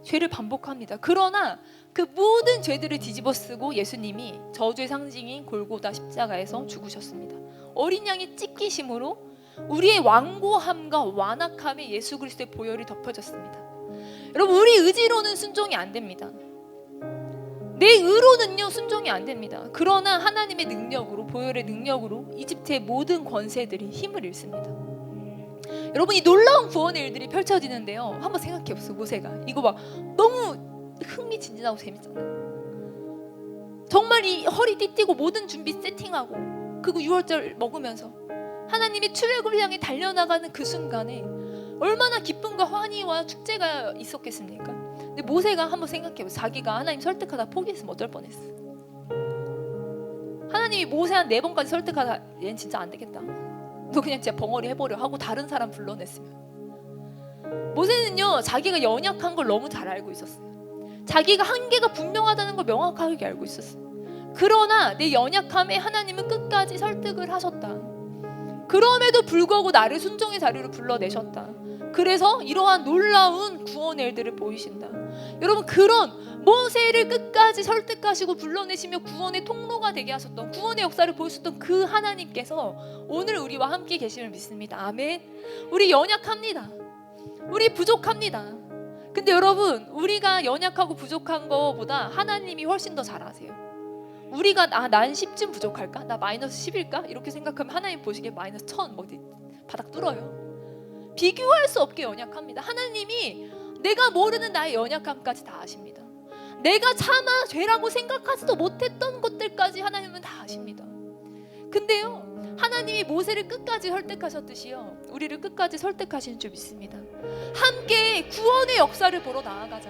죄를 반복합니다. 그러나 그 모든 죄들을 뒤집어쓰고 예수님이 저주의 상징인 골고다 십자가에서 죽으셨습니다. 어린 양의 찢기심으로 우리의 완고함과 완악함에 예수 그리스도의 보혈이 덮어졌습니다. 여러분, 우리 의지로는 순종이 안 됩니다. 내 의로는요 순종이 안 됩니다. 그러나 하나님의 능력으로, 보혈의 능력으로 이집트의 모든 권세들이 힘을 잃습니다. 여러분, 이 놀라운 구원의 일들이 펼쳐지는데요, 한번 생각해 보세요. 모세가 이거 봐, 너무 흥미진진하고 재밌잖아요. 정말 이 허리 띠띠고 모든 준비 세팅하고, 그리고 유월절 먹으면서 하나님이 출애굽을 향해 달려나가는 그 순간에 얼마나 기쁨과 환희와 축제가 있었겠습니까? 근데 모세가 한번 생각해 보세요. 자기가 하나님 설득하다 포기했으면 어떨 뻔했어. 하나님이 모세 한 4번까지 설득하다, 얘는 진짜 안 되겠다, 너 그냥 진짜 벙어리 해버려 하고 다른 사람 불러냈으면, 모세는요 자기가 연약한 걸 너무 잘 알고 있었어요. 자기가 한계가 분명하다는 걸 명확하게 알고 있었어요. 그러나 내 연약함에 하나님은 끝까지 설득을 하셨다. 그럼에도 불구하고 나를 순종의 자리로 불러내셨다. 그래서 이러한 놀라운 구원의 일들을 보이신다. 여러분, 그런 모세를 끝까지 설득하시고 불러내시며 구원의 통로가 되게 하셨던, 구원의 역사를 보여주셨던 그 하나님께서 오늘 우리와 함께 계심을 믿습니다. 아멘. 우리 연약합니다. 우리 부족합니다. 근데 여러분, 우리가 연약하고 부족한 거보다 하나님이 훨씬 더 잘 아세요. 우리가 난 10쯤 부족할까? 나 마이너스 10일까? 이렇게 생각하면 하나님 보시기에 마이너스 1000 어디 바닥 뚫어요. 비교할 수 없게 연약합니다. 하나님이 내가 모르는 나의 연약함까지 다 아십니다. 내가 차마 죄라고 생각하지도 못했던 것들까지 하나님은 다 아십니다. 근데요, 하나님이 모세를 끝까지 설득하셨듯이요, 우리를 끝까지 설득하시는 줄 믿습니다. 함께 구원의 역사를 보러 나아가자.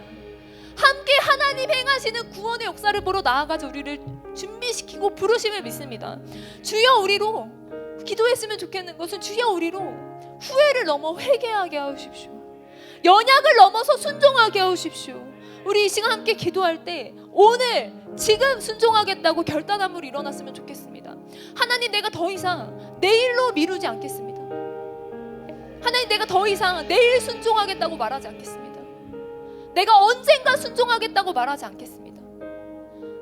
함께 하나님 행하시는 구원의 역사를 보러 나아가자. 우리를 준비시키고 부르심을 믿습니다. 주여, 우리로 기도했으면 좋겠는 것은 주여, 우리로 후회를 넘어 회개하게 하십시오. 연약을 넘어서 순종하게 하십시오. 우리 이 시간 함께 기도할 때 오늘 지금 순종하겠다고 결단함으로 일어났으면 좋겠습니다. 하나님, 내가 더 이상 내일로 미루지 않겠습니다. 하나님, 내가 더 이상 내일 순종하겠다고 말하지 않겠습니다. 내가 언젠가 순종하겠다고 말하지 않겠습니다.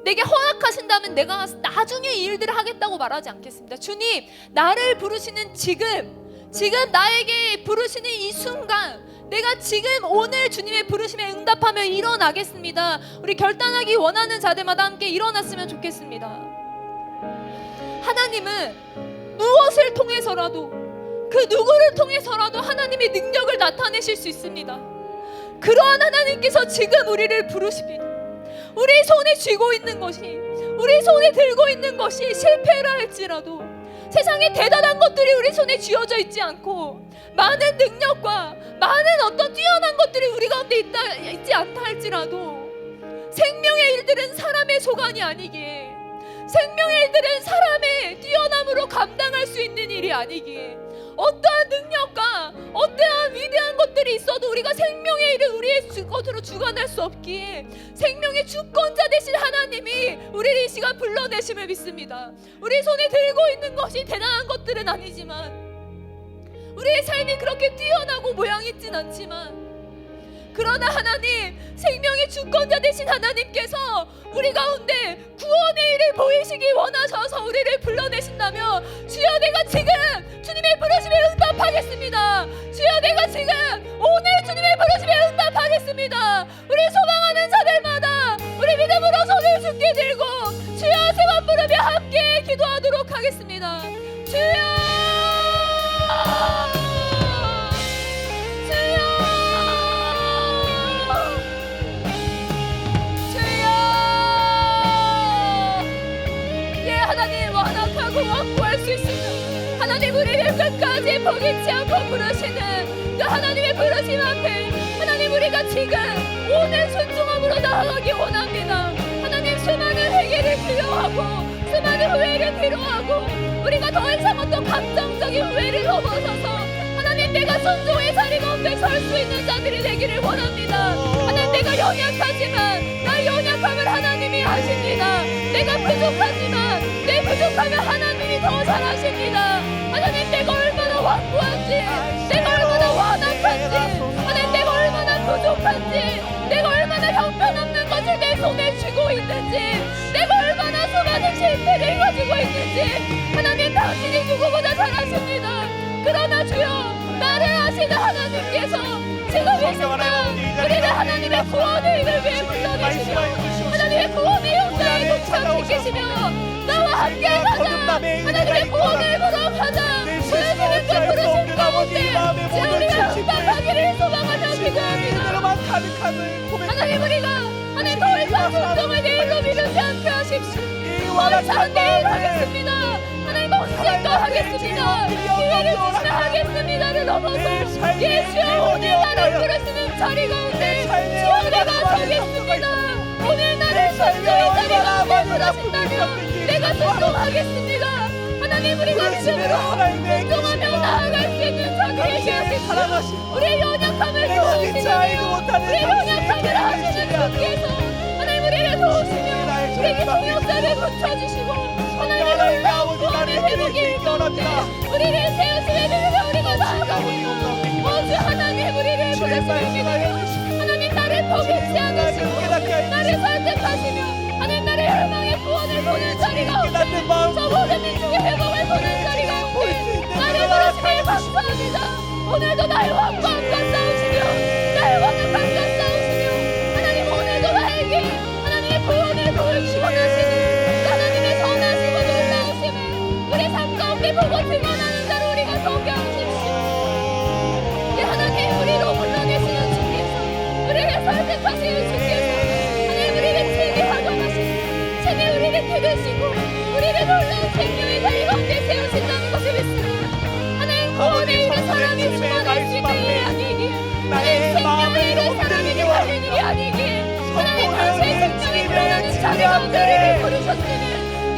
내게 허락하신다면 내가 나중에 이 일들을 하겠다고 말하지 않겠습니다. 주님, 나를 부르시는 지금 나에게 부르시는 이 순간, 내가 지금 오늘 주님의 부르심에 응답하며 일어나겠습니다. 우리 결단하기 원하는 자들마다 함께 일어났으면 좋겠습니다. 하나님은 무엇을 통해서라도, 그 누구를 통해서라도 하나님의 능력을 나타내실 수 있습니다. 그러한 하나님께서 지금 우리를 부르십니다. 우리 손에 쥐고 있는 것이, 우리 손에 들고 있는 것이 실패라 할지라도, 세상에 대단한 것들이 우리 손에 쥐어져 있지 않고, 많은 능력과 많은 어떤 뛰어난 것들이 우리 가운데 있지 않다 할지라도, 생명의 일들은 사람의 소관이 아니기에, 생명의 일들은 사람의 뛰어남으로 감당할 수 있는 일이 아니기에, 어떠한 능력과 어떠한 위대한 것들이 있어도 우리가 생명의 일을 우리의 것으로 주관할 수 없기에, 생명의 주권자 되신 하나님이 우리를 이 시간 불러내심을 믿습니다. 우리 손에 들고 있는 것이 대단한 것들은 아니지만, 우리의 삶이 그렇게 뛰어나고 모양 있진 않지만, 그러나 하나님, 생명의 주권자 되신 하나님께서 우리 가운데 구원의 일을 보이시기 원하셔서 우리를 불러내신다면, 주여, 내가 지금 주님의 부르심에 응답하겠습니다. 주여, 내가 지금 오늘 주님의 부르심에 응답하겠습니다. 우리 소망하는 자들마다 우리 믿음으로 손을 주께 들고 주여 세번 부르며 함께 기도하도록 하겠습니다. 주여, 확보할 수 있습니다. 하나님, 우리를 끝까지 포기치 않고 부르시는 그 하나님의 부르심 앞에 하나님, 우리가 지금 오늘 순종함으로 나아가기 원합니다. 하나님, 수많은 회개를 필요하고 수많은 후회를 필요하고, 우리가 더 이상 어떤 감정적인 후회를 넘어서서 하나님, 내가 순종의 자리 가운데 설 수 있는 자들이 되기를 원합니다. 하나님, 내가 연약하지만 나의 연약함을 하나님이 아십니다. 내가 부족하지만 내 부족함을 하나님이 더 잘하십니다. 하나님, 내가 얼마나 완고한지, 내가 얼마나 완악한지, 하나님, 내가 얼마나 부족한지, 내가 얼마나 형편없는 것을 내 손에 쥐고 있는지, 내가 얼마나 수많은 실패를 가지고 있는지 하나님, 당신이 누구보다 잘하십니다. 그러나 주여, 나를 아시는 하나님께서 지금 이 순간 우리를 하나님의 구원의 일을 위해 불러내시며 하나님의 구원의 역사에 동참시키시며 나와 함께 가자. 하나님의 구원을 보러 가자. 부르시는 그 부르심 가운데 지금 우리가 응답하기를 소망하며 기도합니다. 하나님, 우리가 하나님 더 이상 순종을 내일로 미루지 않게 하십시오. 더 이상 내일 하겠습니다. 하나님, 언젠가 하겠습니다. 기회를 주시면 하겠습니다를 넘어서 예수여, 오늘 나를 부르시는 자리 가운데 주여, 내가 서겠습니다. 오늘 나를 순종의 자리 가운데 부르신다면 내가 순종하겠습니다. 하나님, 우리가 믿음으로 순종하며 나아갈 수 있는 자들에게 하십시오. 우리의 연약함을 도우시며 우리의 연약함을 하시는 주께서 하나님, 우리를 도우시며 우리에게 동역자를 붙여주시고 하나님, 놀라운 구원의 회복이 일어납니다. 우리를 세우심에 들으며 우리가 나아가오니 오주 하나님, 우리를 부르시옵니다. 하나님, 나를 포기치 않으시고 나를 선택하시며 하나님, 나를 혈망의 구원을 보는 자리 가운데 저 모든 민족의 회복을 보는 자리 가운데 나를 부르심에 감사합니다. 오늘도 나의 왕과 함께 싸우시며 나의 왕과 함께 싸우시며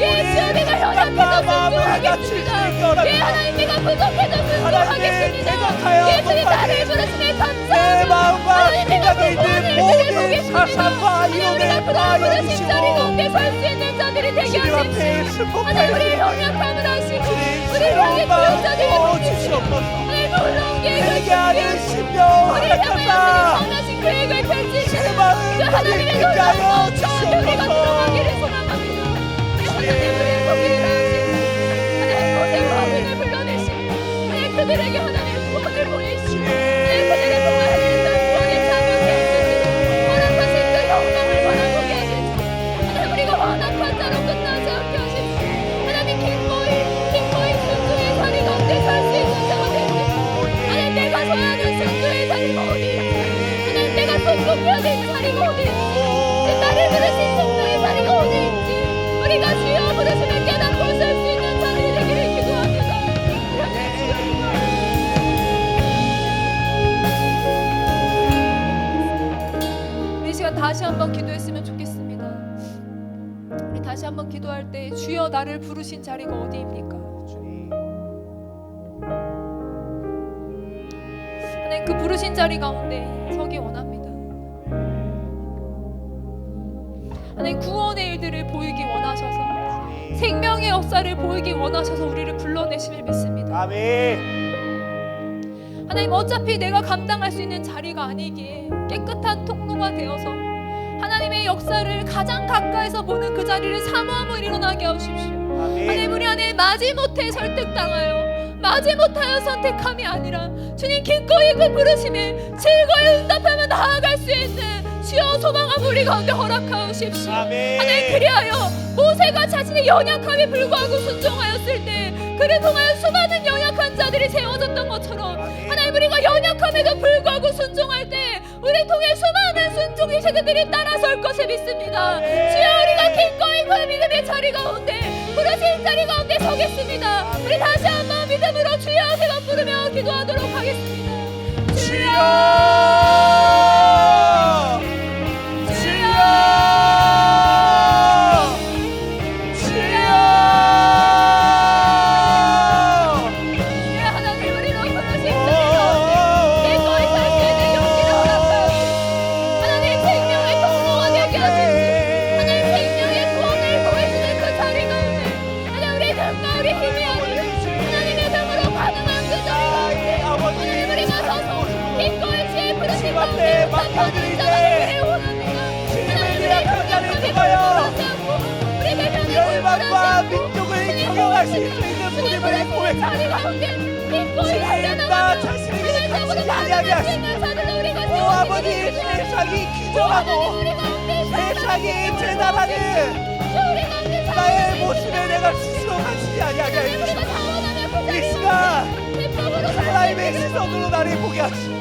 예수여 내가 연약해서 순종하겠습니다. 예 하나님 내가 부족해서 순종하겠습니다. 예수님 나를 부르심에 감사합니다. 하나님 내가 구원을 보겠습니다. 하나님 우리가 그런 부르심 자리 가운데 설 수 있는 자들이 되게 하십시오. 하나님 우리 연약함을 하시고 우리 영의 구역자들이 주시옵소서. 하나님 놀라운 계획을 주시옵소서. 우리 향하여 선하신 계획을 펼치시는 그 하나님의 놀라운 가운데 우리가 들어가기를 소망합니다. 하나님 우리의 소비를 하시고 하나님 고생과 은혜를 불러내시고 하나님 그들에게 하나님 구원을 보이시고 하나님 그들을 통하여 구원의 자격이 있으시고 원하신 그 영광을 바라보게 하시고 하나님 우리가 완악한 자로 끝나지 않게 하시고 하나님 기꺼이 순종의 자리 가운데 설 수 있는 자가 되시고 하나님 내가 서야 하는 순종의 자리가 어디 있지 하나님 내가 순종해야 되는 자리가 어디 있지 나를 부르신 순종의 자리가 어디 있지 우리가 주여 부르심을 깨닫고 설 수 있는 자리 되기를 기도합니다. 이 시간 다시 한번 기도했으면 좋겠습니다. 우리 다시 한번 기도할 때 주여 나를 부르신 자리가 어디입니까? 하나님 그 부르신 자리 가운데 서기 원합니다. 하나님 구원의 일들을 보이기 원하셔서 생명의 역사를 보이기 원하셔서 우리를 불러내심을 믿습니다. 아멘. 하나님 어차피 내가 감당할 수 있는 자리가 아니기에 깨끗한 통로가 되어서 하나님의 역사를 가장 가까이서 보는 그 자리를 사모함을 일어나게 하십시오. 아멘. 하나님 우리 안에 마지못해 설득당하여 마지못하여 선택함이 아니라 주님 기꺼이 그 부르심에 즐거이 응답하며 나아갈 수 있는 주여 소망함 우리 가운데 허락하옵십시오. 아멘. 하나님 그리하여 모세가 자신의 연약함에 불구하고 순종하였을 때 그를 통하여 수많은 연약한 자들이 세워졌던 것처럼 하나님 우리가 연약함에도 불구하고 순종할 때 우리 통해 수많은 순종의 세대들이 따라설 것을 믿습니다. 주여 우리가 기꺼이 그 믿음의 자리 가운데 부르신 자리 가운데 서겠습니다. 우리 다시 한번 믿음으로 주여 세 번 부르며 기도하도록 하겠습니다. 주여 열방과 민족을 경영하실 수 있는 분임을 고백합니다. 주님 나 자신에게 갇히지 아니하게 하시고 오 아버지 세상이 기절하고 세상이 재단하는 나의 모습에 내가 스스로 갇히지 아니하게 하시고 이 시간 하나님의 시선으로 나를 보게 하시고